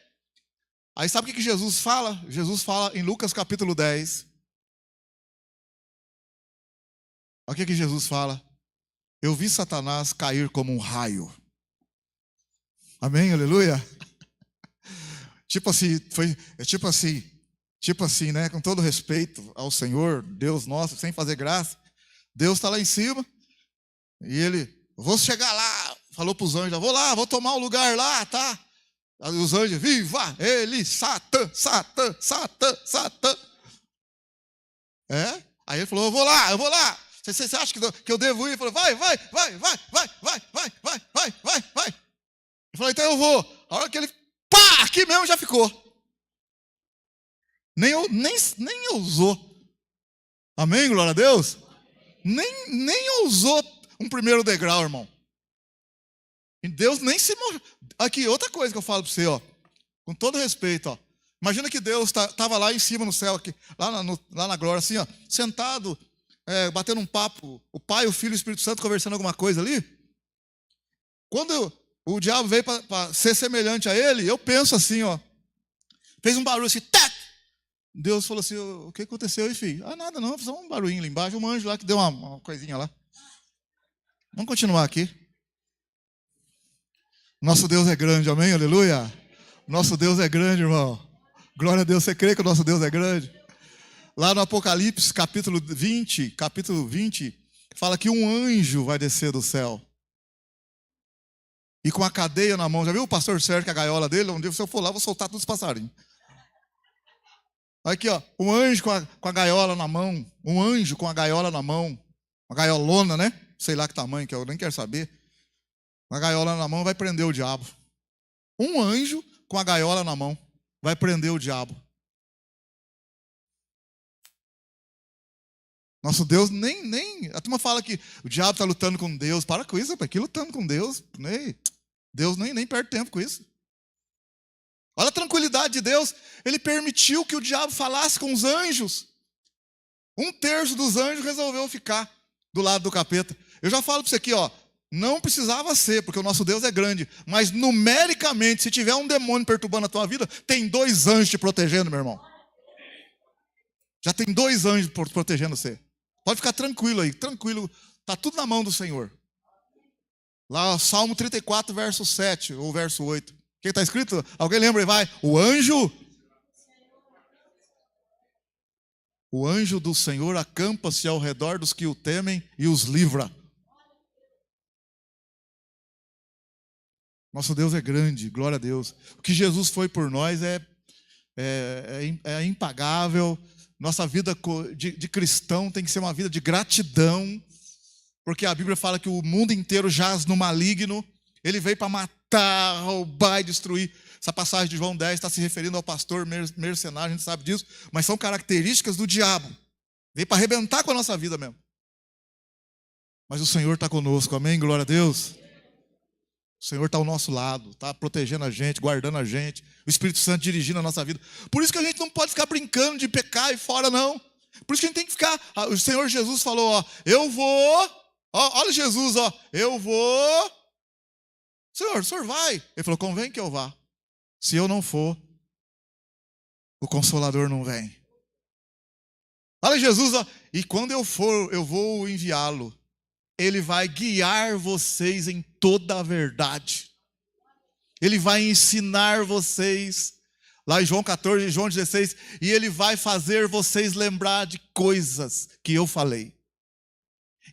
Aí sabe o que Jesus fala? Jesus fala em Lucas capítulo 10. Olha o que Jesus fala. Eu vi Satanás cair como um raio. Amém? Aleluia? Tipo assim, né? Com todo respeito ao Senhor, Deus nosso, sem fazer graça. Deus está lá em cima. E ele, vou chegar lá. Falou para os anjos, vou lá, vou tomar um lugar lá, tá? Aí os anjos, viva ele, Satã. Aí ele falou, eu vou lá. Você acha que eu devo ir? Ele falou, vai. Ele falou, então eu vou. A hora que ele, aqui mesmo já ficou. Nem ousou. Amém, glória a Deus? Nem ousou um primeiro degrau, irmão. E Deus nem se... Aqui, outra coisa que eu falo para você, com todo respeito, imagina que Deus estava lá em cima no céu, aqui, lá na glória, assim, sentado, batendo um papo, o Pai, o Filho e o Espírito Santo conversando alguma coisa ali. Quando o diabo veio para ser semelhante a ele, eu penso assim, fez um barulho assim, tac! Deus falou assim, o que aconteceu aí, filho? Nada não, só um barulhinho lá embaixo, um anjo lá que deu uma coisinha lá. Vamos continuar aqui. Nosso Deus é grande, amém? Aleluia. Nosso Deus é grande, irmão. Glória a Deus, você crê que o nosso Deus é grande? Lá no Apocalipse, capítulo 20, fala que um anjo vai descer do céu. E com a cadeia na mão. Já viu o pastor Sérgio com a gaiola dele? Um dia, se eu for lá, eu vou soltar todos os passarinhos. Aqui, ó, um anjo com a gaiola na mão. Um anjo com a gaiola na mão. Uma gaiolona, né? Sei lá que tamanho que eu nem quero saber. Uma gaiola na mão vai prender o diabo. Um anjo com a gaiola na mão vai prender o diabo. Nosso Deus nem... A turma fala que o diabo está lutando com Deus. Para com isso, rapaz. Que lutando com Deus? Deus nem perde tempo com isso. Olha a tranquilidade de Deus. Ele permitiu que o diabo falasse com os anjos. 1/3 dos anjos resolveu ficar do lado do capeta. Eu já falo para você aqui, ó. Não precisava ser, porque o nosso Deus é grande. Mas numericamente, se tiver um demônio perturbando a tua vida, tem 2 anjos te protegendo, meu irmão. Já tem 2 anjos protegendo você. Pode ficar tranquilo aí, tranquilo. Está tudo na mão do Senhor. Lá, Salmo 34, verso 7 ou verso 8. O que está escrito? Alguém lembra aí? Vai. O anjo do Senhor acampa-se ao redor dos que o temem e os livra. Nosso Deus é grande, glória a Deus. O que Jesus foi por nós é impagável. Nossa vida de cristão tem que ser uma vida de gratidão, porque a Bíblia fala que o mundo inteiro jaz no maligno. Ele veio para matar, roubar e destruir. Essa passagem de João 10 está se referindo ao pastor mercenário, a gente sabe disso, mas são características do diabo. Veio para arrebentar com a nossa vida mesmo. Mas o Senhor está conosco, amém? Glória a Deus. O Senhor está ao nosso lado, está protegendo a gente, guardando a gente, o Espírito Santo dirigindo a nossa vida. Por isso que a gente não pode ficar brincando de pecar e fora, não. Por isso que a gente tem que ficar. O Senhor Jesus falou, ó, eu vou, ó, olha Jesus, ó, eu vou. O senhor vai. Ele falou, convém que eu vá. Se eu não for, o Consolador não vem. Olha Jesus, ó, e quando eu for, eu vou enviá-lo. Ele vai guiar vocês em toda a verdade. Ele vai ensinar vocês, lá em João 14, João 16, e ele vai fazer vocês lembrar de coisas que eu falei.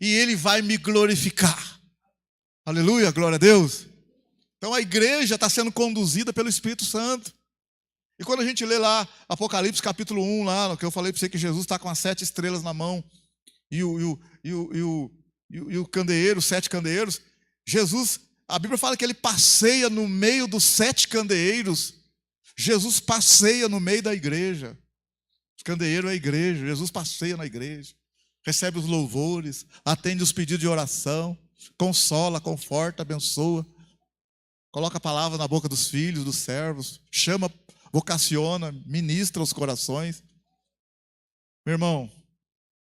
E ele vai me glorificar. Aleluia, glória a Deus. Então a igreja está sendo conduzida pelo Espírito Santo. E quando a gente lê lá Apocalipse capítulo 1, lá, no que eu falei para você que Jesus está com as 7 estrelas na mão, e o candeeiro, os 7 candeeiros, Jesus, a Bíblia fala que ele passeia no meio dos 7 candeeiros. Jesus passeia no meio da igreja. O candeeiro é a igreja, Jesus passeia na igreja, recebe os louvores, atende os pedidos de oração, consola, conforta, abençoa, coloca a palavra na boca dos filhos, dos servos, chama, vocaciona, ministra os corações. Meu irmão,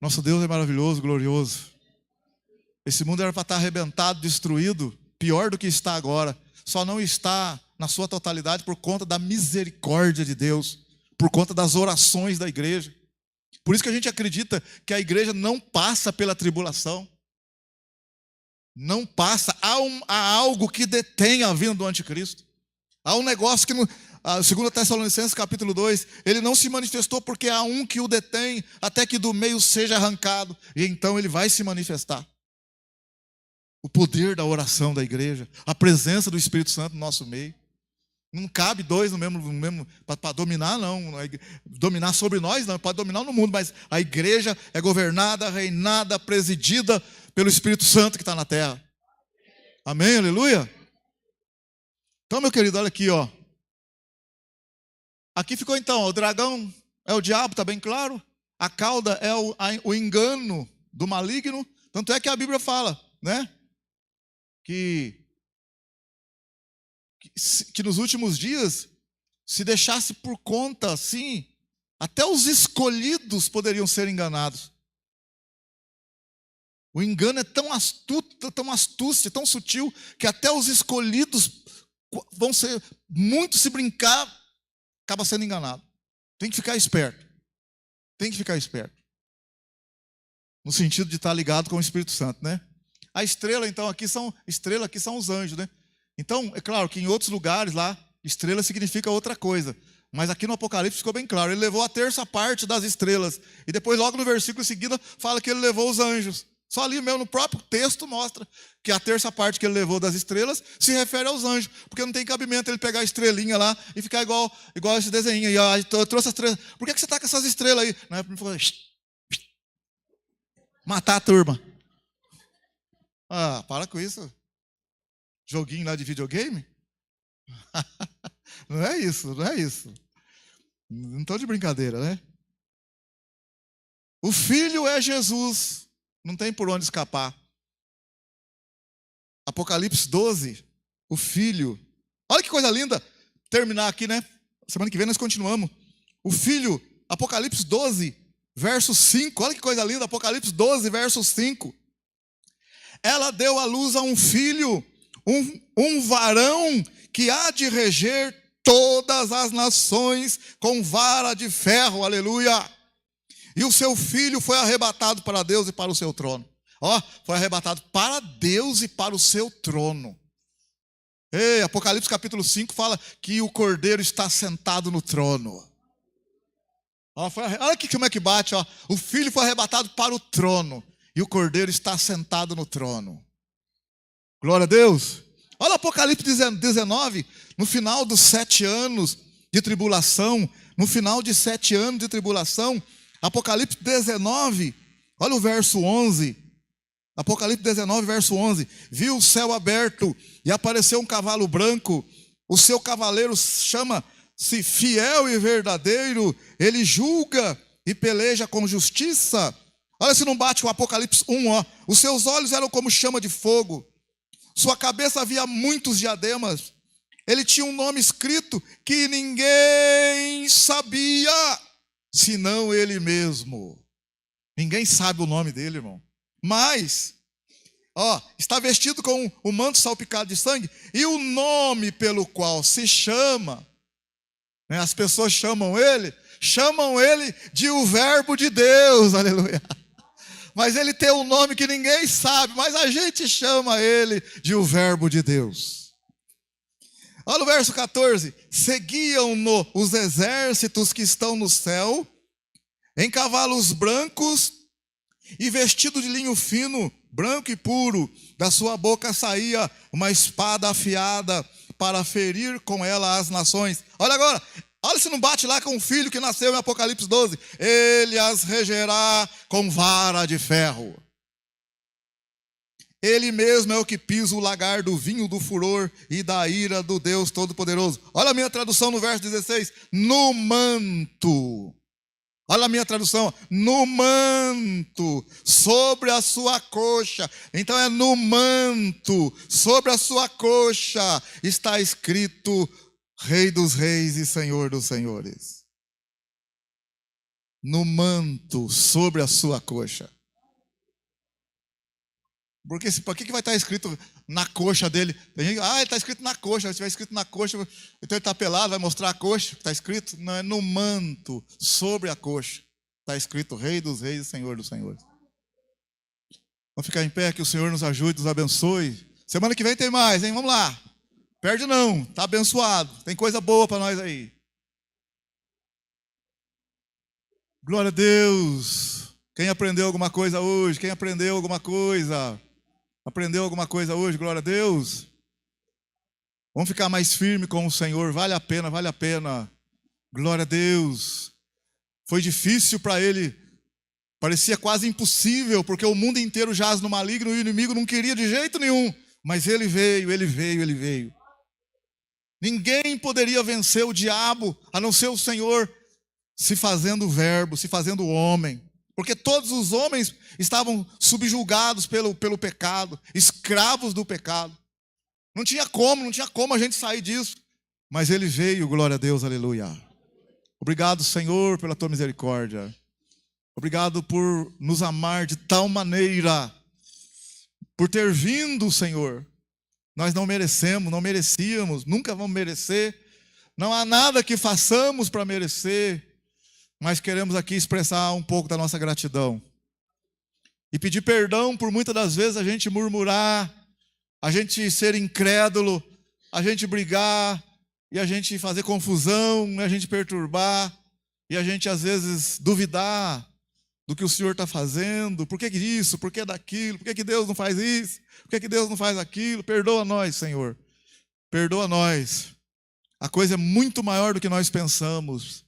nosso Deus é maravilhoso, glorioso. Esse mundo era para estar arrebentado, destruído, pior do que está agora. Só não está na sua totalidade por conta da misericórdia de Deus, por conta das orações da igreja. Por isso que a gente acredita que a igreja não passa pela tribulação. Não passa. Há algo que detém a vinda do anticristo. Há um negócio que, segundo Tessalonicenses capítulo 2, ele não se manifestou porque há um que o detém, até que do meio seja arrancado, e então ele vai se manifestar. O poder da oração da igreja, a presença do Espírito Santo no nosso meio. Não cabe 2 no mesmo para dominar, não. Dominar sobre nós, não. Pode dominar no mundo, mas a igreja é governada, reinada, presidida pelo Espírito Santo que está na terra. Amém, aleluia? Então, meu querido, olha aqui, ó. Aqui ficou então, ó, o dragão é o diabo, está bem claro. A cauda é o engano do maligno. Tanto é que a Bíblia fala, né? Que nos últimos dias, se deixasse por conta assim, até os escolhidos poderiam ser enganados. O engano é tão astuto, tão astúcia, tão sutil, que até os escolhidos vão ser, muito se brincar, acaba sendo enganado. Tem que ficar esperto. Tem que ficar esperto. No sentido de estar ligado com o Espírito Santo, né? A estrela, então, aqui são os anjos, né? Então, é claro que em outros lugares lá, estrela significa outra coisa. Mas aqui no Apocalipse ficou bem claro, ele levou a terça parte das estrelas. E depois, logo no versículo seguinte, fala que ele levou os anjos. Só ali mesmo, no próprio texto, mostra que a terça parte que ele levou das estrelas se refere aos anjos. Porque não tem cabimento ele pegar a estrelinha lá e ficar igual esse desenho. E eu trouxe as estrelas. Por que você está com essas estrelas aí? Não é para matar a turma. Ah, para com isso. Joguinho lá de videogame? Não é isso, não é isso. Não estou de brincadeira, né? O Filho é Jesus. Não tem por onde escapar. Apocalipse 12, o Filho. Olha que coisa linda. Terminar aqui, né? Semana que vem nós continuamos. O Filho, Apocalipse 12, verso 5. Olha que coisa linda. Apocalipse 12, verso 5. Ela deu à luz a um filho, um varão que há de reger todas as nações com vara de ferro. Aleluia. E o seu filho foi arrebatado para Deus e para o seu trono. Ó, foi arrebatado para Deus e para o seu trono. Ei, Apocalipse capítulo 5 fala que o Cordeiro está sentado no trono. Ó, olha aqui como é que bate, ó. O filho foi arrebatado para o trono e o Cordeiro está sentado no trono. Glória a Deus. Olha Apocalipse 19, no final dos 7 anos de tribulação, no final de 7 anos de tribulação, Apocalipse 19, olha o verso 11. Apocalipse 19, verso 11. Viu o céu aberto e apareceu um cavalo branco. O seu cavaleiro chama-se Fiel e Verdadeiro. Ele julga e peleja com justiça. Olha se não bate o Apocalipse 1, ó. Os seus olhos eram como chama de fogo. Sua cabeça havia muitos diademas. Ele tinha um nome escrito que ninguém sabia, senão ele mesmo. Ninguém sabe o nome dele, irmão. Mas, ó, está vestido com o manto salpicado de sangue. E o nome pelo qual se chama, né, as pessoas chamam ele de o Verbo de Deus. Aleluia. Mas ele tem um nome que ninguém sabe, mas a gente chama ele de o Verbo de Deus. Olha o verso 14. Seguiam-no os exércitos que estão no céu, em cavalos brancos e vestido de linho fino, branco e puro. Da sua boca saía uma espada afiada para ferir com ela as nações. Olha agora. Olha se não bate lá com o filho que nasceu em Apocalipse 12. Ele as regerá com vara de ferro. Ele mesmo é o que pisa o lagar do vinho do furor e da ira do Deus Todo-Poderoso. Olha a minha tradução no verso 16. No manto. Olha a minha tradução. No manto, sobre a sua coxa. Então é no manto, sobre a sua coxa, está escrito Rei dos Reis e Senhor dos Senhores. No manto, sobre a sua coxa. Porque por que vai estar escrito na coxa dele? Ele está escrito na coxa. Se estiver escrito na coxa, então ele está pelado, vai mostrar a coxa. Está escrito? Não, é no manto, sobre a coxa. Está escrito Rei dos Reis e Senhor dos Senhores. Vamos ficar em pé, que o Senhor nos ajude, nos abençoe. Semana que vem tem mais, hein? Vamos lá. Perde não, está abençoado. Tem coisa boa para nós aí. Glória a Deus. Quem aprendeu alguma coisa hoje? Quem aprendeu alguma coisa? Aprendeu alguma coisa hoje? Glória a Deus. Vamos ficar mais firme com o Senhor. Vale a pena, vale a pena. Glória a Deus. Foi difícil para ele. Parecia quase impossível, porque o mundo inteiro jaz no maligno e o inimigo não queria de jeito nenhum. Mas ele veio, ele veio, ele veio. Ninguém poderia vencer o diabo, a não ser o Senhor se fazendo verbo, se fazendo homem. Porque todos os homens estavam subjugados pelo pecado, escravos do pecado. Não tinha como a gente sair disso. Mas ele veio, glória a Deus, aleluia. Obrigado, Senhor, pela tua misericórdia. Obrigado por nos amar de tal maneira, por ter vindo, Senhor. Nós não merecemos, não merecíamos, nunca vamos merecer. Não há nada que façamos para merecer. Mas queremos aqui expressar um pouco da nossa gratidão. E pedir perdão por muitas das vezes a gente murmurar, a gente ser incrédulo, a gente brigar e a gente fazer confusão, e a gente perturbar, e a gente às vezes duvidar do que o Senhor está fazendo. Por que isso? Por que daquilo? Por que Deus não faz isso? Por que Deus não faz aquilo? Perdoa nós, Senhor. Perdoa nós. A coisa é muito maior do que nós pensamos.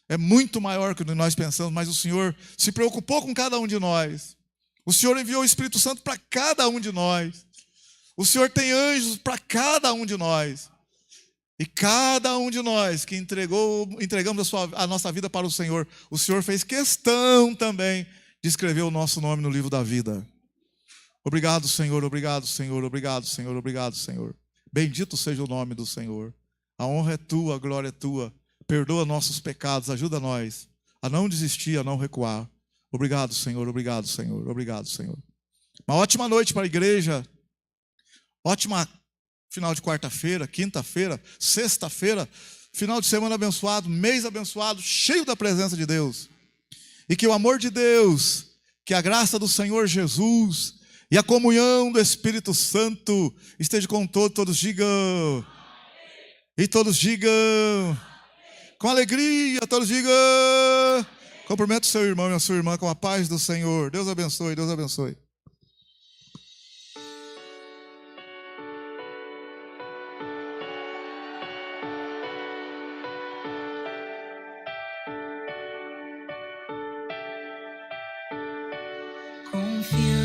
É muito maior do que nós pensamos, mas o Senhor se preocupou com cada um de nós. O Senhor enviou o Espírito Santo para cada um de nós. O Senhor tem anjos para cada um de nós. E cada um de nós que entregamos a nossa vida para o Senhor fez questão também de escrever o nosso nome no livro da vida. Obrigado, Senhor, obrigado, Senhor, obrigado, Senhor, obrigado, Senhor. Bendito seja o nome do Senhor. A honra é tua, a glória é tua. Perdoa nossos pecados, ajuda nós a não desistir, a não recuar. Obrigado, Senhor, obrigado, Senhor, obrigado, Senhor. Uma ótima noite para a igreja. Ótima final de quarta-feira, quinta-feira, sexta-feira, final de semana abençoado, mês abençoado, cheio da presença de Deus. E que o amor de Deus, que a graça do Senhor Jesus e a comunhão do Espírito Santo esteja com todos digam. E todos digam. Com alegria, todos digam. Cumprimento o seu irmão e a sua irmã com a paz do Senhor. Deus abençoe, Deus abençoe. Confia.